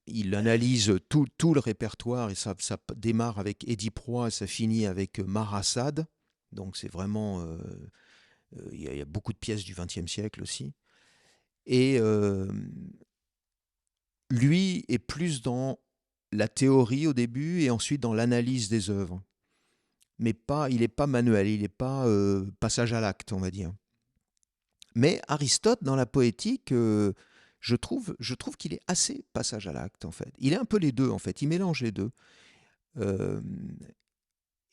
il analyse tout le répertoire, et ça démarre avec Eddie Proy et ça finit avec Maher Assad. Donc c'est vraiment... il y a beaucoup de pièces du XXe siècle aussi. Et lui est plus dans la théorie au début et ensuite dans l'analyse des œuvres. Mais il n'est pas manuel, il n'est pas passage à l'acte, on va dire. Mais Aristote, dans la poétique, je trouve qu'il est assez passage à l'acte, en fait. Il est un peu les deux, en fait. Il mélange les deux. Euh,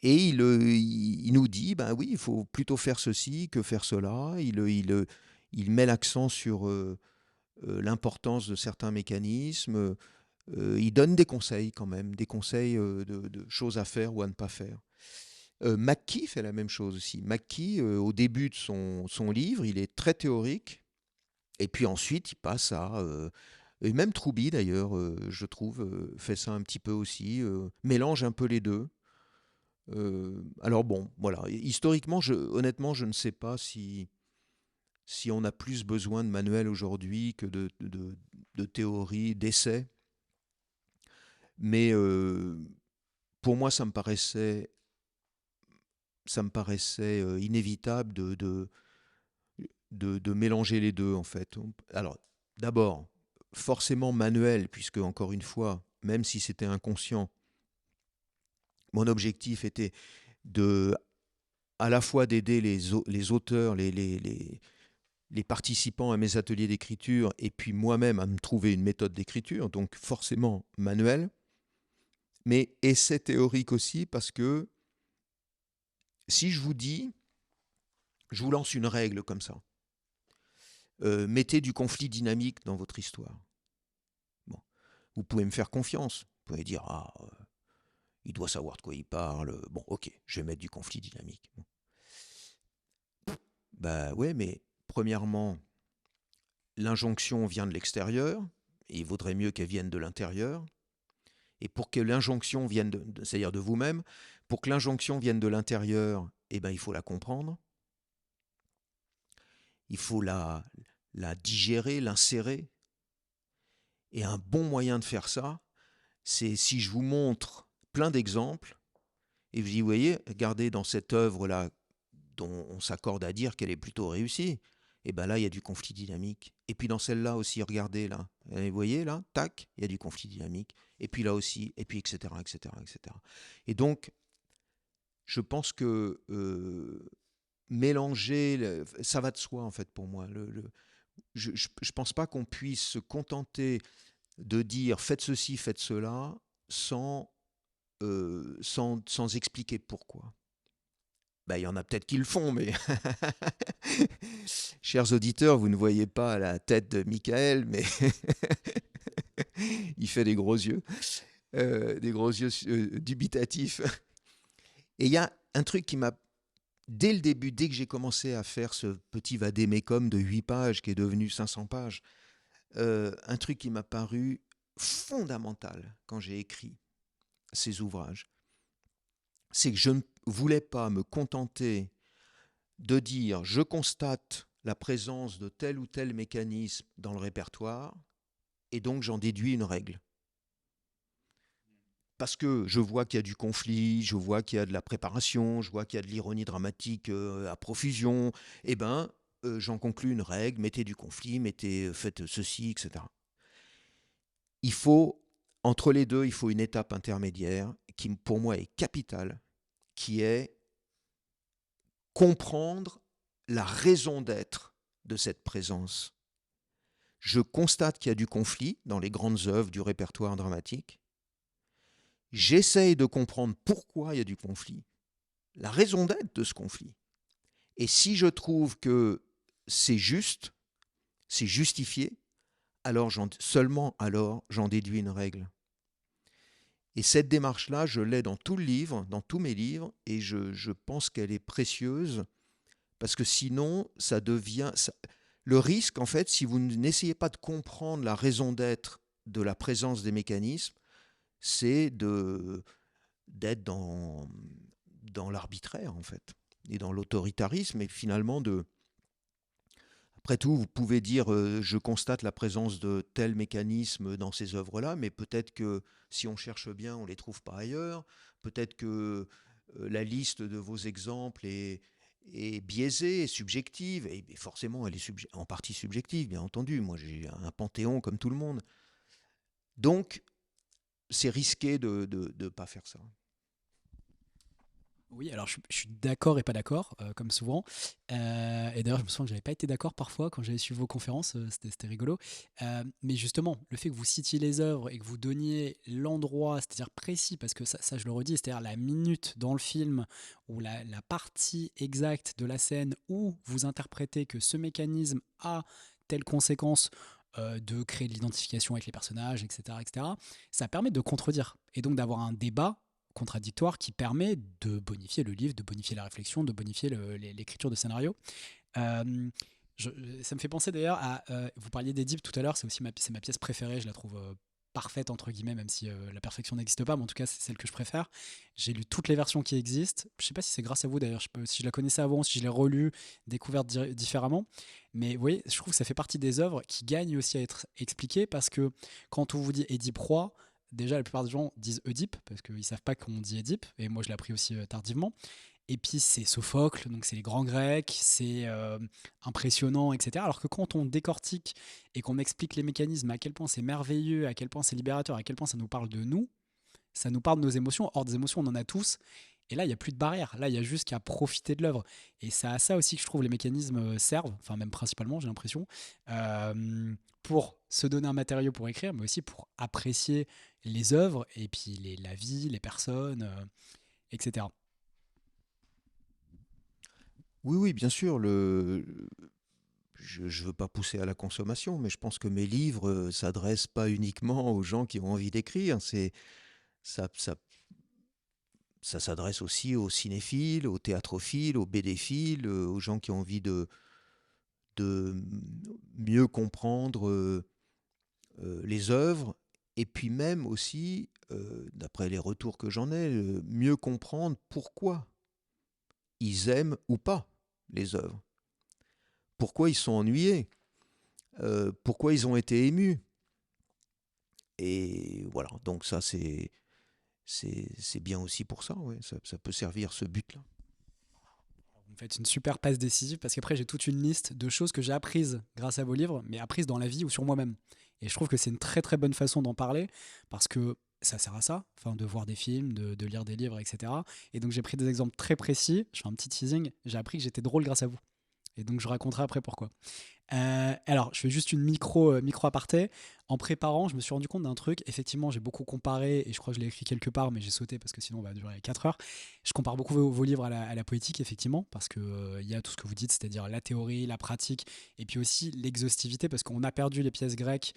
et il nous dit, ben oui, il faut plutôt faire ceci que faire cela. Il met l'accent sur l'importance de certains mécanismes. Il donne des conseils quand même, des conseils de choses à faire ou à ne pas faire. McKee fait la même chose aussi. McKee, au début de son livre, il est très théorique, et puis ensuite il passe à Et même Troubi, d'ailleurs, je trouve, fait ça un petit peu aussi, mélange un peu les deux. Alors bon, voilà. Historiquement, honnêtement, je ne sais pas si on a plus besoin de manuels aujourd'hui que de théories, d'essais. Mais pour moi, ça me paraissait inévitable de mélanger les deux, en fait. Alors, d'abord, forcément manuel, puisque, encore une fois, même si c'était inconscient, mon objectif était de, à la fois d'aider les auteurs, les participants à mes ateliers d'écriture, et puis moi-même à me trouver une méthode d'écriture, donc forcément manuel, mais essai théorique aussi, parce que si je vous dis, je vous lance une règle comme ça, mettez du conflit dynamique dans votre histoire. Bon, vous pouvez me faire confiance, vous pouvez dire, il doit savoir de quoi il parle, bon ok, je vais mettre du conflit dynamique. Bon. Bah ouais, mais premièrement, l'injonction vient de l'extérieur, et il vaudrait mieux qu'elle vienne de l'intérieur. Et pour que l'injonction vienne, c'est-à-dire de vous-même, pour que l'injonction vienne de l'intérieur, eh ben, il faut la comprendre, il faut la digérer, l'insérer. Et un bon moyen de faire ça, c'est si je vous montre plein d'exemples, et vous y voyez, regardez dans cette œuvre-là, dont on s'accorde à dire qu'elle est plutôt réussie, et bien là, il y a du conflit dynamique. Et puis dans celle-là aussi, regardez là, vous voyez là, tac, il y a du conflit dynamique. Et puis là aussi, et puis etc., etc., etc. Et donc, je pense que mélanger, ça va de soi en fait pour moi. Je ne pense pas qu'on puisse se contenter de dire faites ceci, faites cela, sans expliquer pourquoi. Ben, il y en a peut-être qui le font, mais chers auditeurs, vous ne voyez pas la tête de Michael, mais il fait des gros yeux dubitatifs. Et il y a un truc qui m'a, dès le début, dès que j'ai commencé à faire ce petit vadémécum de 8 pages qui est devenu 500 pages, un truc qui m'a paru fondamental quand j'ai écrit ces ouvrages, c'est que je ne voulais pas me contenter de dire je constate la présence de tel ou tel mécanisme dans le répertoire et donc j'en déduis une règle. Parce que je vois qu'il y a du conflit, je vois qu'il y a de la préparation, je vois qu'il y a de l'ironie dramatique à profusion, et ben j'en conclus une règle, mettez du conflit, faites ceci, etc. Il faut, entre les deux, il faut une étape intermédiaire qui pour moi est capitale, qui est comprendre la raison d'être de cette présence. Je constate qu'il y a du conflit dans les grandes œuvres du répertoire dramatique. J'essaye de comprendre pourquoi il y a du conflit, la raison d'être de ce conflit. Et si je trouve que c'est juste, c'est justifié, seulement alors j'en déduis une règle. Et cette démarche-là, je l'ai dans tout le livre, dans tous mes livres, et je pense qu'elle est précieuse, parce que sinon, ça devient... le risque, en fait, si vous n'essayez pas de comprendre la raison d'être de la présence des mécanismes, c'est d'être dans l'arbitraire, en fait, et dans l'autoritarisme, et finalement Après tout, vous pouvez dire je constate la présence de tel mécanisme dans ces œuvres-là, mais peut-être que si on cherche bien, on ne les trouve pas ailleurs. Peut-être que la liste de vos exemples est biaisée, est subjective, et forcément, elle est en partie subjective, bien entendu. Moi, j'ai un panthéon comme tout le monde. Donc, c'est risqué de ne pas faire ça. Oui, alors je suis d'accord et pas d'accord, comme souvent. Et d'ailleurs, je me souviens que j'avais pas été d'accord parfois quand j'avais suivi vos conférences, c'était rigolo. Mais justement, le fait que vous citiez les œuvres et que vous donniez l'endroit, c'est-à-dire précis, parce que ça je le redis, c'est-à-dire la minute dans le film ou la partie exacte de la scène où vous interprétez que ce mécanisme a telle conséquence de créer de l'identification avec les personnages, etc., etc., ça permet de contredire et donc d'avoir un débat contradictoire qui permet de bonifier le livre, de bonifier la réflexion, de bonifier l'écriture de scénario. Je- Ça me fait penser d'ailleurs à. Vous parliez d'Édipe tout à l'heure, c'est ma pièce préférée, je la trouve parfaite, entre guillemets, même si la perfection n'existe pas, mais en tout cas, c'est celle que je préfère. J'ai lu toutes les versions qui existent. Je sais pas si c'est grâce à vous d'ailleurs, je sais pas si je la connaissais avant, si je l'ai relue, découverte différemment. Mais vous voyez, je trouve que ça fait partie des œuvres qui gagnent aussi à être expliquées parce que quand on vous dit Édipe roi, déjà la plupart des gens disent Oedipe parce qu'ils savent pas qu'on dit Édipe, et moi je l'ai appris aussi tardivement. Et puis c'est Sophocle, donc c'est les grands grecs, c'est impressionnant, etc. Alors que quand on décortique et qu'on explique les mécanismes, à quel point c'est merveilleux, à quel point c'est libérateur, à quel point ça nous parle de nous, ça nous parle de nos émotions. Or, des émotions, on en a tous. Et là, il n'y a plus de barrière. Là, il y a juste qu'à profiter de l'œuvre. Et c'est à ça aussi que je trouve les mécanismes servent, enfin même principalement, j'ai l'impression, pour se donner un matériau pour écrire, mais aussi pour apprécier les œuvres et puis la vie, les personnes, etc. Oui, oui, bien sûr. Je ne veux pas pousser à la consommation, mais je pense que mes livres s'adressent pas uniquement aux gens qui ont envie d'écrire. Ça, ça, ça s'adresse aussi aux cinéphiles, aux théâtrophiles, aux BDphiles, aux gens qui ont envie de mieux comprendre les œuvres, et puis même aussi, d'après les retours que j'en ai, mieux comprendre pourquoi ils aiment ou pas les œuvres, pourquoi ils sont ennuyés, pourquoi ils ont été émus. Et voilà, donc ça c'est bien aussi pour ça, ouais. Ça peut servir ce but-là. Vous me faites une super passe décisive parce qu'après j'ai toute une liste de choses que j'ai apprises grâce à vos livres, mais apprises dans la vie ou sur moi-même. Et je trouve que c'est une très très bonne façon d'en parler parce que ça sert à ça, enfin, de voir des films, de lire des livres, etc. Et donc j'ai pris des exemples très précis, je fais un petit teasing, j'ai appris que j'étais drôle grâce à vous. Et donc je raconterai après pourquoi. Alors, je fais juste une micro aparté. En préparant, je me suis rendu compte d'un truc. Effectivement, j'ai beaucoup comparé, et je crois que je l'ai écrit quelque part, mais j'ai sauté parce que sinon on va durer 4 heures. Je compare beaucoup vos livres à la poétique, effectivement, parce qu'il y a tout ce que vous dites, c'est-à-dire la théorie, la pratique, et puis aussi l'exhaustivité, parce qu'on a perdu les pièces grecques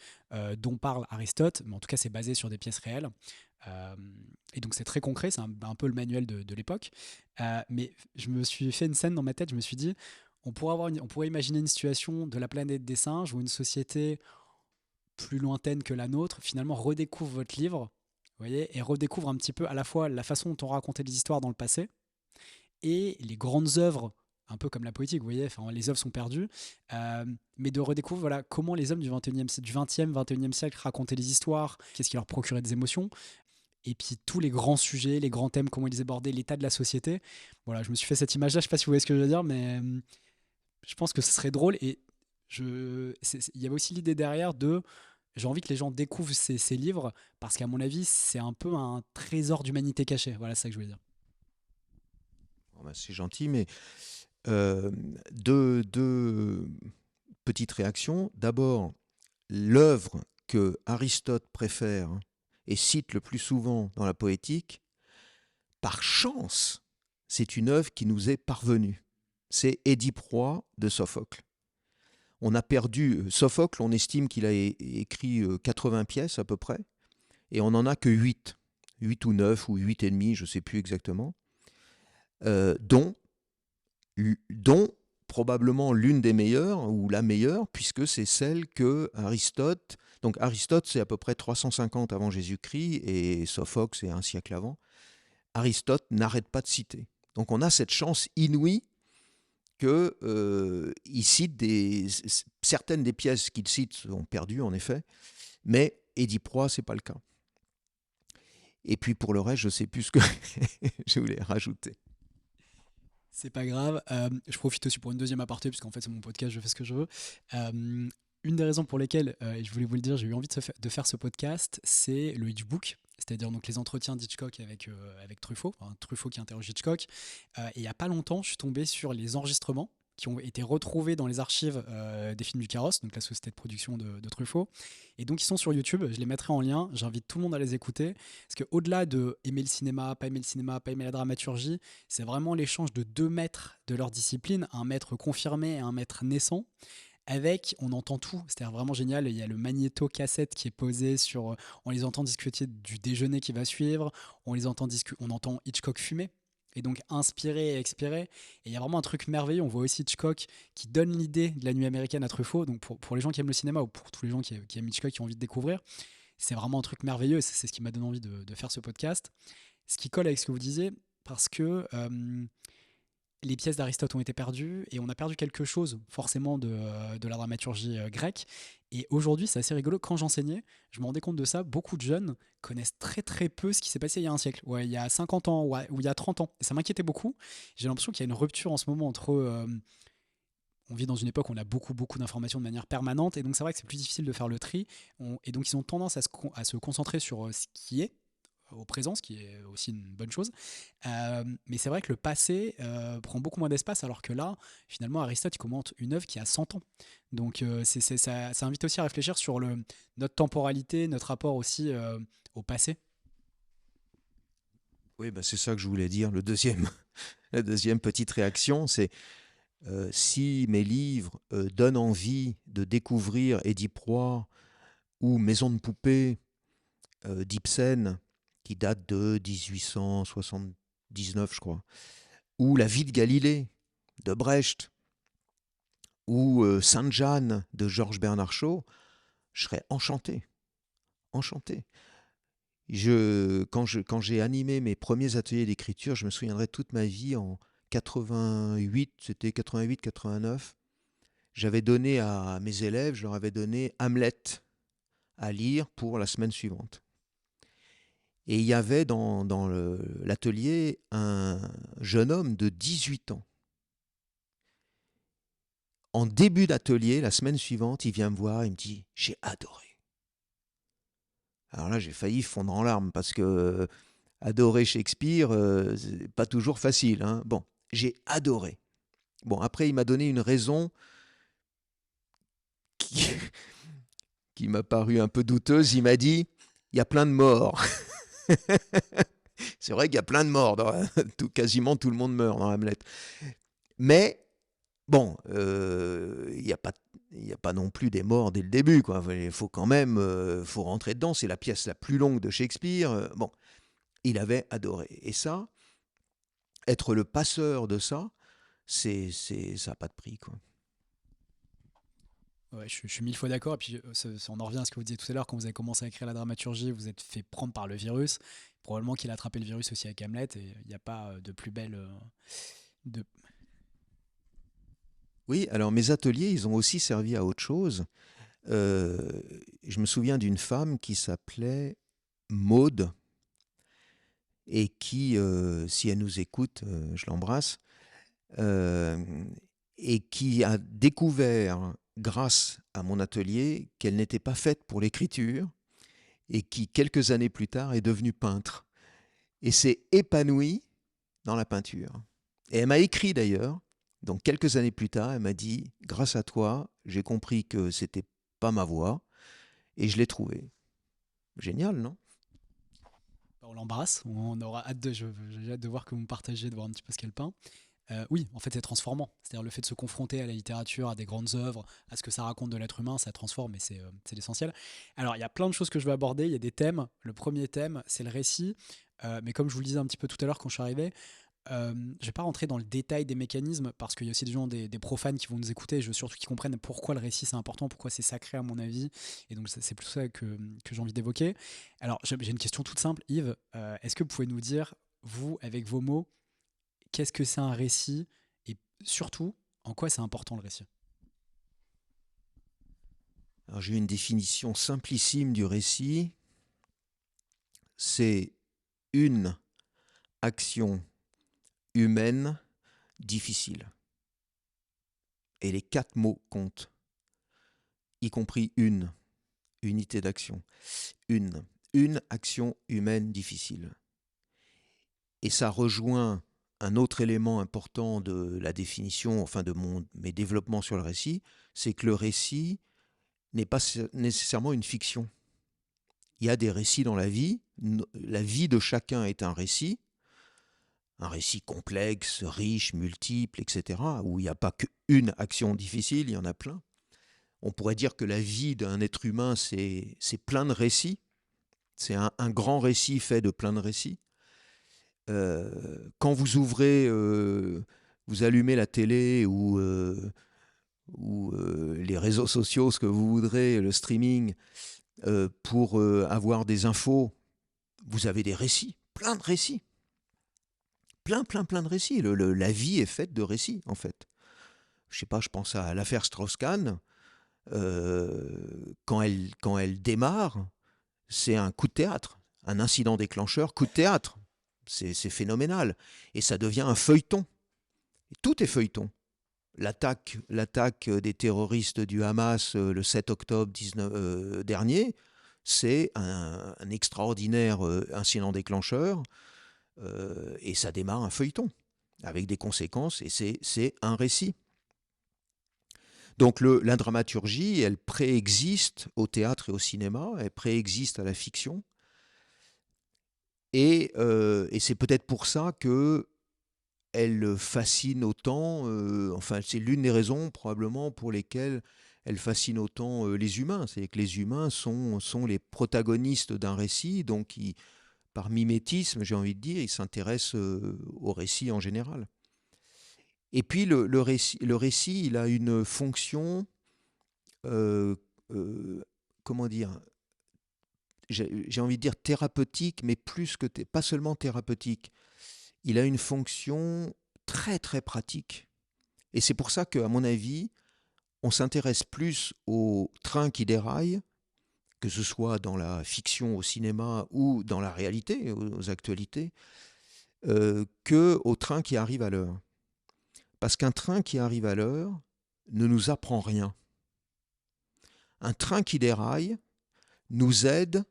dont parle Aristote, mais en tout cas, c'est basé sur des pièces réelles. Euh, et donc, c'est très concret, c'est un peu le manuel de l'époque. Mais je me suis fait une scène dans ma tête, je me suis dit, on pourrait imaginer une situation de la planète des singes où une société plus lointaine que la nôtre finalement redécouvre votre livre, vous voyez, et redécouvre un petit peu à la fois la façon dont on racontait les histoires dans le passé et les grandes œuvres, un peu comme la poétique, vous voyez, enfin, les œuvres sont perdues, mais de redécouvrir voilà, comment les hommes du 21e, du 20e, 21e siècle racontaient les histoires, qu'est-ce qui leur procurait des émotions, et puis tous les grands sujets, les grands thèmes, comment ils les abordaient, l'état de la société. Voilà, je me suis fait cette image-là, je sais pas si vous voyez ce que je veux dire, mais je pense que ce serait drôle. Et il y avait aussi l'idée derrière de j'ai envie que les gens découvrent ces livres parce qu'à mon avis c'est un peu un trésor d'humanité caché, voilà, c'est ça que je voulais dire. Bon, ben, c'est gentil, mais euh, deux petites réactions. D'abord, l'œuvre que Aristote préfère et cite le plus souvent dans la poétique, par chance, c'est une œuvre qui nous est parvenue. C'est Édipe roi de Sophocle. On a perdu Sophocle, on estime qu'il a écrit 80 pièces à peu près, et on n'en a que 8. 8 ou 9 ou 8 et demi, je ne sais plus exactement, dont probablement l'une des meilleures, ou la meilleure, puisque c'est celle que Aristote, donc Aristote c'est à peu près 350 avant Jésus-Christ, et Sophocle c'est un siècle avant, Aristote n'arrête pas de citer. Donc on a cette chance inouïe qu'il cite certaines des pièces qu'il cite sont perdues en effet, mais Édipe roi, c'est pas le cas. Et puis pour le reste, je sais plus ce que je voulais rajouter. C'est pas grave. Je profite aussi pour une deuxième aparté, puisqu'en fait c'est mon podcast, je fais ce que je veux. Une des raisons pour lesquelles, et je voulais vous le dire, j'ai eu envie de faire ce podcast, c'est le Hitchbook, c'est-à-dire donc les entretiens d'Hitchcock avec Truffaut, enfin, Truffaut qui interroge Hitchcock. Et il n'y a pas longtemps, je suis tombé sur les enregistrements qui ont été retrouvés dans les archives des films du Carrosse, donc la société de production de Truffaut. Et donc ils sont sur YouTube, je les mettrai en lien, j'invite tout le monde à les écouter, parce qu'au-delà de aimer le cinéma, pas aimer la dramaturgie, c'est vraiment l'échange de deux maîtres de leur discipline, un maître confirmé et un maître naissant, avec, on entend tout, c'est-à-dire vraiment génial, il y a le magnéto-cassette qui est posé sur, on les entend discuter du déjeuner qui va suivre, on entend Hitchcock fumer, et donc inspirer et expirer. Et il y a vraiment un truc merveilleux. On voit aussi Hitchcock qui donne l'idée de la nuit américaine à Truffaut. Donc pour les gens qui aiment le cinéma ou pour tous les gens qui aiment Hitchcock, qui ont envie de découvrir, c'est vraiment un truc merveilleux. Et c'est ce qui m'a donné envie de faire ce podcast. Ce qui colle avec ce que vous disiez, parce que les pièces d'Aristote ont été perdues et on a perdu quelque chose forcément de la dramaturgie grecque. Et aujourd'hui, c'est assez rigolo. Quand j'enseignais, je me rendais compte de ça. Beaucoup de jeunes connaissent très très peu ce qui s'est passé il y a un siècle, il y a 50 ans ou il y a 30 ans. Et ça m'inquiétait beaucoup. J'ai l'impression qu'il y a une rupture en ce moment entre... on vit dans une époque où on a beaucoup d'informations de manière permanente. Et donc c'est vrai que c'est plus difficile de faire le tri. Et donc ils ont tendance à se concentrer sur ce qui est au présent, ce qui est aussi une bonne chose. Mais c'est vrai que le passé prend beaucoup moins d'espace, alors que là, finalement, Aristote il commente une œuvre qui a 100 ans. Donc ça invite aussi à réfléchir sur notre temporalité, notre rapport aussi au passé. Oui, bah, c'est ça que je voulais dire. La deuxième petite réaction, c'est si mes livres donnent envie de découvrir Édipe Roi ou Maison de poupée d'Ibsen, qui date de 1879, je crois, ou La vie de Galilée de Brecht, ou Sainte-Jeanne de Georges Bernard Shaw, je serais enchanté. Enchanté. Quand j'ai animé mes premiers ateliers d'écriture, je me souviendrai toute ma vie en 88, c'était 88-89, j'avais donné à mes élèves, je leur avais donné Hamlet à lire pour la semaine suivante. Et il y avait dans l'atelier un jeune homme de 18 ans. En début d'atelier, la semaine suivante, il vient me voir, il me dit « J'ai adoré ». Alors là, j'ai failli fondre en larmes parce que adorer Shakespeare, c'est pas toujours facile, hein. Bon, j'ai adoré. Bon, après, il m'a donné une raison qui, qui m'a paru un peu douteuse. Il m'a dit « Il y a plein de morts ». C'est vrai qu'il y a plein de morts, quasiment tout le monde meurt dans Hamlet. Mais bon, il n'y a pas non plus des morts dès le début, quoi. Il faut quand même faut rentrer dedans. C'est la pièce la plus longue de Shakespeare. Bon, il avait adoré. Et ça, être le passeur de ça, ça n'a pas de prix, quoi. Ouais, je suis mille fois d'accord. Et puis, on en revient à ce que vous disiez tout à l'heure. Quand vous avez commencé à écrire la dramaturgie, vous êtes fait prendre par le virus. Probablement qu'il a attrapé le virus aussi avec Hamlet. Et il n'y a pas de plus belle. De... Oui, alors mes ateliers, ils ont aussi servi à autre chose. Je me souviens d'une femme qui s'appelait Maude et qui, si elle nous écoute, je l'embrasse, et qui a découvert, grâce à mon atelier, qu'elle n'était pas faite pour l'écriture et qui, quelques années plus tard, est devenue peintre et s'est épanouie dans la peinture. Et elle m'a écrit d'ailleurs, donc quelques années plus tard, elle m'a dit « Grâce à toi, j'ai compris que c'était pas ma voie et je l'ai trouvée ». Génial, non ? On l'embrasse. On aura hâte j'ai hâte de voir que vous me partagez, de voir un petit peu ce qu'elle peint. Oui, en fait, c'est transformant. C'est-à-dire le fait de se confronter à la littérature, à des grandes œuvres, à ce que ça raconte de l'être humain, ça transforme et c'est l'essentiel. Alors, il y a plein de choses que je veux aborder. Il y a des thèmes. Le premier thème, c'est le récit. Mais comme je vous le disais un petit peu tout à l'heure quand je suis arrivé, je ne vais pas rentrer dans le détail des mécanismes parce qu'il y a aussi des gens, des profanes qui vont nous écouter. Je veux surtout qu'ils comprennent pourquoi le récit c'est important, pourquoi c'est sacré à mon avis. Et donc, c'est plus ça que j'ai envie d'évoquer. Alors, j'ai une question toute simple. Yves, est-ce que vous pouvez nous dire, vous, avec vos mots, qu'est-ce que c'est un récit et surtout, en quoi c'est important le récit? Alors, j'ai une définition simplissime du récit. C'est une action humaine difficile. Et les 4 mots comptent, y compris une unité d'action. Une action humaine difficile. Et ça rejoint un autre élément important de la définition, enfin de mes développements sur le récit, c'est que le récit n'est pas nécessairement une fiction. Il y a des récits dans la vie de chacun est un récit complexe, riche, multiple, etc., où il n'y a pas qu'une action difficile, il y en a plein. On pourrait dire que la vie d'un être humain, c'est plein de récits, c'est un grand récit fait de plein de récits. Quand vous ouvrez, vous allumez la télé ou les réseaux sociaux, ce que vous voudrez, le streaming, pour avoir des infos, vous avez des récits, plein de récits. Plein de récits. La vie est faite de récits, en fait. Je sais pas, je pense à l'affaire Strauss-Kahn. Quand elle démarre, c'est un coup de théâtre, un incident déclencheur, coup de théâtre. C'est phénoménal. Et ça devient un feuilleton. Et tout est feuilleton. L'attaque des terroristes du Hamas le 7 octobre dernier, c'est un extraordinaire incident déclencheur. Et ça démarre un feuilleton avec des conséquences. Et c'est un récit. Donc la dramaturgie, elle préexiste au théâtre et au cinéma, elle préexiste à la fiction. Et c'est peut-être pour ça que elle fascine autant, enfin c'est l'une des raisons probablement pour lesquelles elle fascine autant les humains. C'est que les humains sont les protagonistes d'un récit, donc par mimétisme, j'ai envie de dire, ils s'intéressent au récit en général. Et puis le récit, il a une fonction, euh, comment dire, j'ai envie de dire thérapeutique, mais pas seulement thérapeutique. Il a une fonction très très pratique. Et c'est pour ça qu'à mon avis, on s'intéresse plus au train qui déraille, que ce soit dans la fiction, au cinéma ou dans la réalité, aux actualités, qu'au train qui arrive à l'heure. Parce qu'un train qui arrive à l'heure ne nous apprend rien. Un train qui déraille nous aide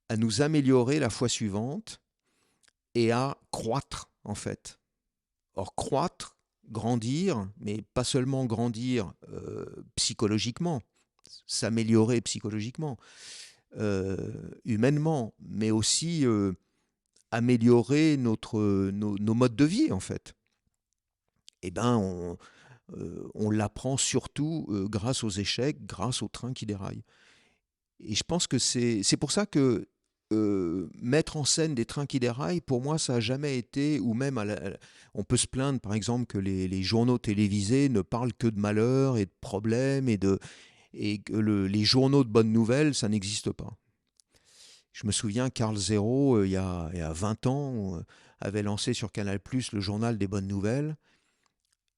à nous améliorer la fois suivante et à croître, en fait. Or, croître, grandir, mais pas seulement grandir psychologiquement, s'améliorer psychologiquement, humainement, mais aussi améliorer nos modes de vie, en fait. Eh bien, on l'apprend surtout grâce aux échecs, grâce au train qui déraille. Et je pense que c'est pour ça que mettre en scène des trains qui déraillent, pour moi, ça n'a jamais été, ou même, on peut se plaindre, par exemple, que les journaux télévisés ne parlent que de malheurs et de problèmes, et que les journaux de bonnes nouvelles, ça n'existe pas. Je me souviens, Carl Zero, il y a 20 ans, avait lancé sur Canal+ le journal des bonnes nouvelles.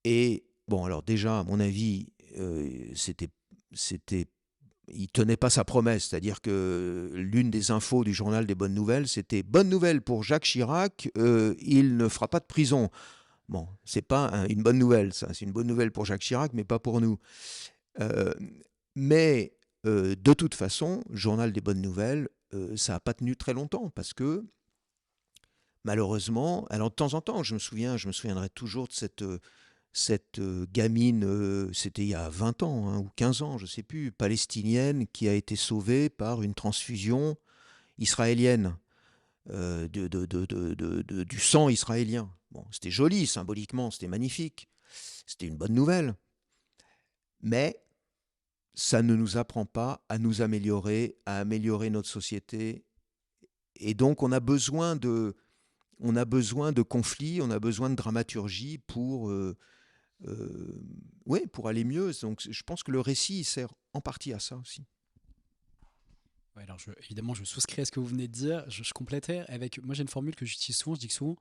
Et, bon, alors déjà, à mon avis, il tenait pas sa promesse, c'est-à-dire que l'une des infos du journal des bonnes nouvelles, c'était bonne nouvelle pour Jacques Chirac, il ne fera pas de prison. Bon, c'est pas une bonne nouvelle, ça, c'est une bonne nouvelle pour Jacques Chirac, mais pas pour nous. Euh, mais de toute façon, journal des bonnes nouvelles, ça n'a pas tenu très longtemps parce que malheureusement, alors de temps en temps, je me souviendrai toujours de cette gamine, c'était il y a 20 ans ou 15 ans, je ne sais plus, palestinienne qui a été sauvée par une transfusion israélienne, du sang israélien. Bon, c'était joli, symboliquement, c'était magnifique, c'était une bonne nouvelle. Mais ça ne nous apprend pas à nous améliorer, à améliorer notre société. Et donc on a besoin de conflits, on a besoin de dramaturgie pour ouais, pour aller mieux. Donc, je pense que le récit sert en partie à ça aussi. Ouais, alors évidemment, je souscris à ce que vous venez de dire. Je compléterai avec. Moi, j'ai une formule que j'utilise souvent. Je dis souvent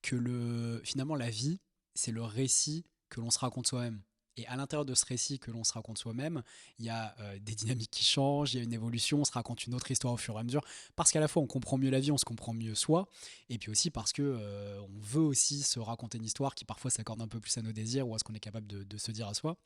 que finalement, la vie, c'est le récit que l'on se raconte soi-même. Et à l'intérieur de ce récit que l'on se raconte soi-même, il y a des dynamiques qui changent, il y a une évolution, on se raconte une autre histoire au fur et à mesure, parce qu'à la fois on comprend mieux la vie, on se comprend mieux soi, et puis aussi parce que on veut aussi se raconter une histoire qui parfois s'accorde un peu plus à nos désirs ou à ce qu'on est capable de se dire à soi.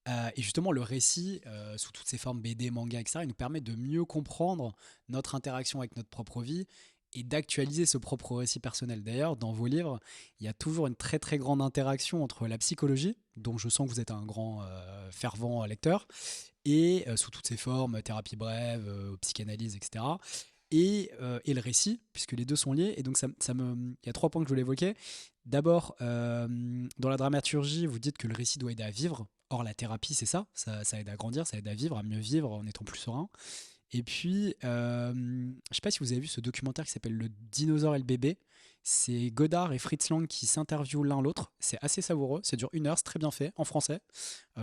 Et justement, le récit, sous toutes ses formes BD, manga, etc., il nous permet de mieux comprendre notre interaction avec notre propre vie et d'actualiser ce propre récit personnel. D'ailleurs, dans vos livres, il y a toujours une très très grande interaction entre la psychologie, dont je sens que vous êtes un grand fervent lecteur, et sous toutes ses formes, thérapie brève, psychanalyse, etc., et le récit, puisque les deux sont liés. Et donc, il y a 3 points que je voulais évoquer. D'abord, dans la dramaturgie, vous dites que le récit doit aider à vivre. Or, la thérapie, c'est ça aide à grandir, ça aide à vivre, à mieux vivre en étant plus serein. Et puis, je ne sais pas si vous avez vu ce documentaire qui s'appelle Le dinosaure et le bébé, C'est Godard et Fritz Lang qui s'interviewent l'un l'autre. C'est assez savoureux. Ça dure 1 heure, c'est très bien fait en français.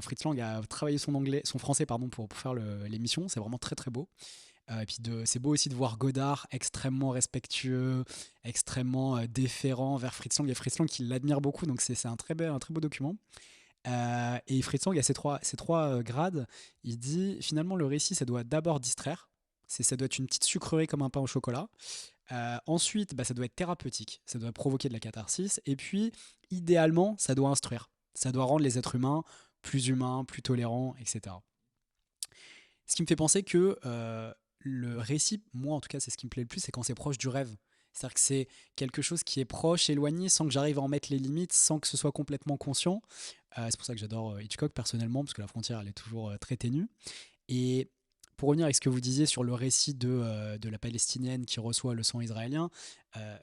Fritz Lang a travaillé son français pardon, pour faire l'émission. C'est vraiment très très beau. Et puis c'est beau aussi de voir Godard extrêmement respectueux, extrêmement déférent vers Fritz Lang et Fritz Lang qui l'admire beaucoup. Donc c'est un très beau document. Et Fritz Lang a ces trois grades. Il dit finalement le récit ça doit d'abord distraire. Ça doit être une petite sucrerie comme un pain au chocolat. Ensuite, ça doit être thérapeutique, ça doit provoquer de la catharsis, et puis, idéalement, ça doit instruire. Ça doit rendre les êtres humains, plus tolérants, etc. Ce qui me fait penser que le récit, moi en tout cas, c'est ce qui me plaît le plus, c'est quand c'est proche du rêve. C'est-à-dire que c'est quelque chose qui est proche, éloigné, sans que j'arrive à en mettre les limites, sans que ce soit complètement conscient. C'est pour ça que j'adore Hitchcock personnellement, parce que la frontière, elle est toujours très ténue. Et pour revenir avec ce que vous disiez sur le récit de la Palestinienne qui reçoit le sang israélien,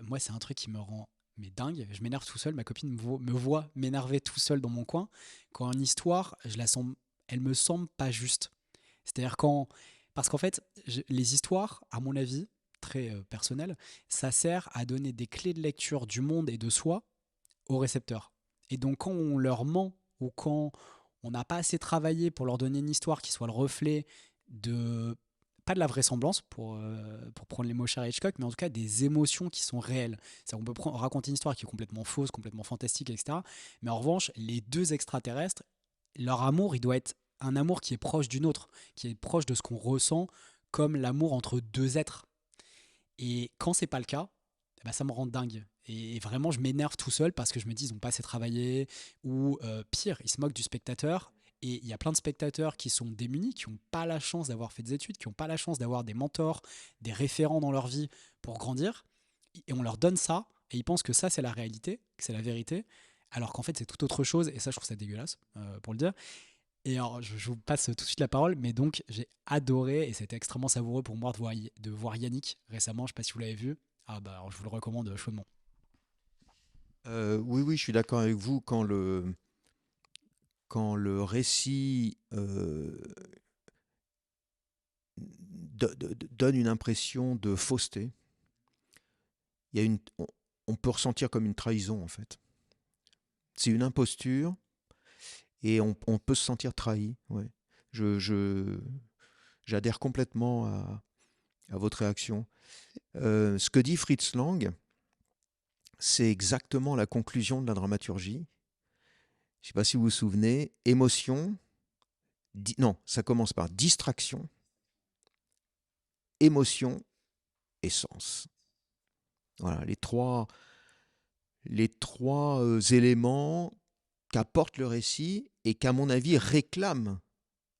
moi, c'est un truc qui me rend dingue. Je m'énerve tout seul. Ma copine me voit m'énerver tout seul dans mon coin. Quand une histoire, elle me semble pas juste. C'est-à-dire parce qu'en fait, les histoires, à mon avis, très personnel, ça sert à donner des clés de lecture du monde et de soi aux récepteurs. Et donc, quand on leur ment ou quand on n'a pas assez travaillé pour leur donner une histoire qui soit le reflet pas de la vraisemblance pour prendre les mots chers à Hitchcock, mais en tout cas des émotions qui sont réelles. On peut raconter une histoire qui est complètement fausse, complètement fantastique, etc. Mais en revanche, les deux extraterrestres, leur amour, il doit être un amour qui est proche d'une autre, qui est proche de ce qu'on ressent comme l'amour entre deux êtres. Et quand c'est pas le cas, ça me rend dingue. Et vraiment, je m'énerve tout seul parce que je me dis, ils n'ont pas assez travaillé, ou pire, ils se moquent du spectateur. Et il y a plein de spectateurs qui sont démunis, qui n'ont pas la chance d'avoir fait des études, qui n'ont pas la chance d'avoir des mentors, des référents dans leur vie pour grandir. Et on leur donne ça, et ils pensent que ça, c'est la réalité, que c'est la vérité, alors qu'en fait, c'est tout autre chose. Et ça, je trouve ça dégueulasse, pour le dire. Et alors, je vous passe tout de suite la parole, mais donc, j'ai adoré, et c'était extrêmement savoureux pour moi de voir Yannick récemment. Je ne sais pas si vous l'avez vu. Alors, je vous le recommande chaudement. Oui, oui, je suis d'accord avec vous. Quand le récit donne une impression de fausseté, on peut ressentir comme une trahison, en fait. C'est une imposture et on peut se sentir trahi. Ouais. J'adhère complètement à votre réaction. Ce que dit Fritz Lang, c'est exactement la conclusion de la dramaturgie. Je ne sais pas si vous vous souvenez, émotion, non, ça commence par distraction, émotion et sens. Voilà, les trois éléments qu'apporte le récit et qu'à mon avis réclament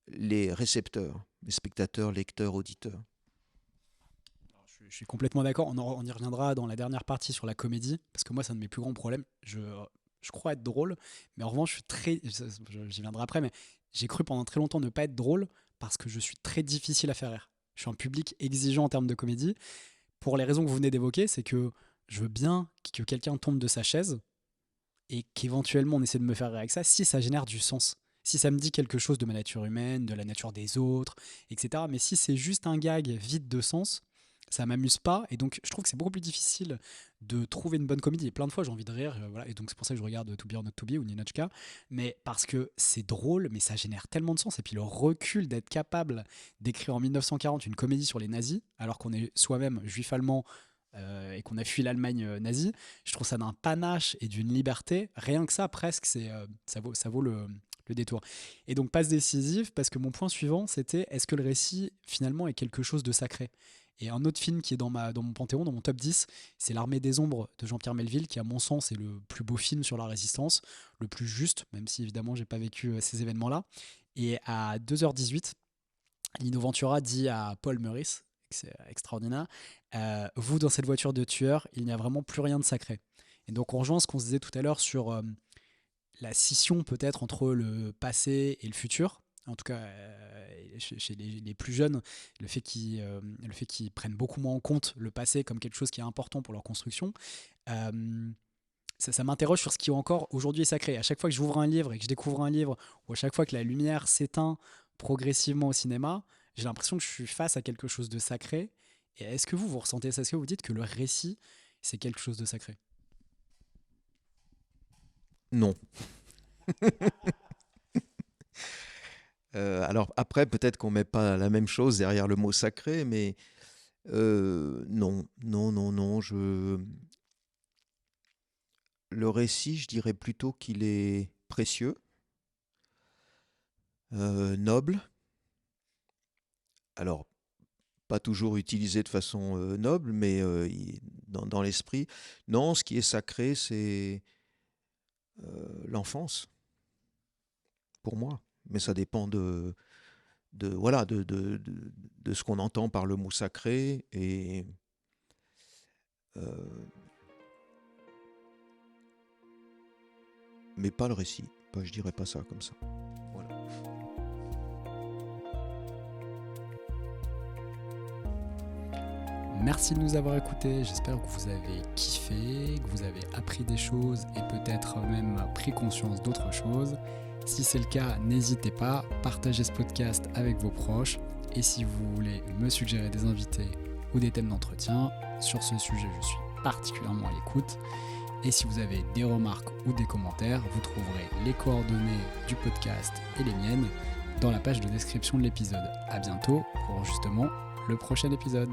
les récepteurs, les spectateurs, lecteurs, auditeurs. Je suis complètement d'accord. On y reviendra dans la dernière partie sur la comédie, parce que moi, c'est un de mes plus grands problèmes. Je crois être drôle, mais en revanche, j'y viendrai après, mais j'ai cru pendant très longtemps ne pas être drôle parce que je suis très difficile à faire rire. Je suis un public exigeant en termes de comédie. Pour les raisons que vous venez d'évoquer, c'est que je veux bien que quelqu'un tombe de sa chaise et qu'éventuellement on essaie de me faire rire avec ça si ça génère du sens. Si ça me dit quelque chose de ma nature humaine, de la nature des autres, etc. Mais si c'est juste un gag vide de sens, ça m'amuse pas. Et donc je trouve que c'est beaucoup plus difficile de trouver une bonne comédie. Et plein de fois j'ai envie de rire, voilà. Et donc c'est pour ça que je regarde To Be or Not To Be ou Ninotchka. Mais parce que c'est drôle, mais ça génère tellement de sens. Et puis le recul d'être capable d'écrire en 1940 une comédie sur les nazis, alors qu'on est soi-même juif allemand, et qu'on a fui l'Allemagne nazie, je trouve ça d'un panache et d'une liberté. Rien que ça, presque, ça vaut le détour. Et donc, passe décisive, parce que mon point suivant, c'était est-ce que le récit, finalement, est quelque chose de sacré? Et un autre film qui est dans mon panthéon, dans mon top 10, c'est L'Armée des Ombres de Jean-Pierre Melville, qui, à mon sens, est le plus beau film sur la résistance, le plus juste, même si, évidemment, j'ai pas vécu ces événements-là. Et à 2h18, Lino Ventura dit à Paul Meurice, c'est extraordinaire, vous, dans cette voiture de tueur, il n'y a vraiment plus rien de sacré. Et donc, on rejoint ce qu'on se disait tout à l'heure sur la scission peut-être entre le passé et le futur. En tout cas, chez les plus jeunes, le fait qu'ils prennent beaucoup moins en compte le passé comme quelque chose qui est important pour leur construction, ça m'interroge sur ce qui encore aujourd'hui est sacré. À chaque fois que j'ouvre un livre et que je découvre un livre, ou à chaque fois que la lumière s'éteint progressivement au cinéma, j'ai l'impression que je suis face à quelque chose de sacré. Et est-ce que vous ressentez ça? Est-ce que vous dites que le récit, c'est quelque chose de sacré? Non. Alors après, peut-être qu'on met pas la même chose derrière le mot sacré, mais non, non, non, non. Le récit, je dirais plutôt qu'il est précieux, noble. Alors, pas toujours utilisé de façon noble, mais dans l'esprit. Non, ce qui est sacré, c'est l'enfance, pour moi. Mais ça dépend voilà, de ce qu'on entend par le mot sacré. Euh, mais pas le récit. Je dirais pas ça comme ça. Voilà. Merci de nous avoir écoutés, j'espère que vous avez kiffé, que vous avez appris des choses et peut-être même pris conscience d'autres choses. Si c'est le cas, n'hésitez pas, partagez ce podcast avec vos proches et si vous voulez me suggérer des invités ou des thèmes d'entretien, sur ce sujet je suis particulièrement à l'écoute. Et si vous avez des remarques ou des commentaires, vous trouverez les coordonnées du podcast et les miennes dans la page de description de l'épisode. À bientôt pour justement le prochain épisode.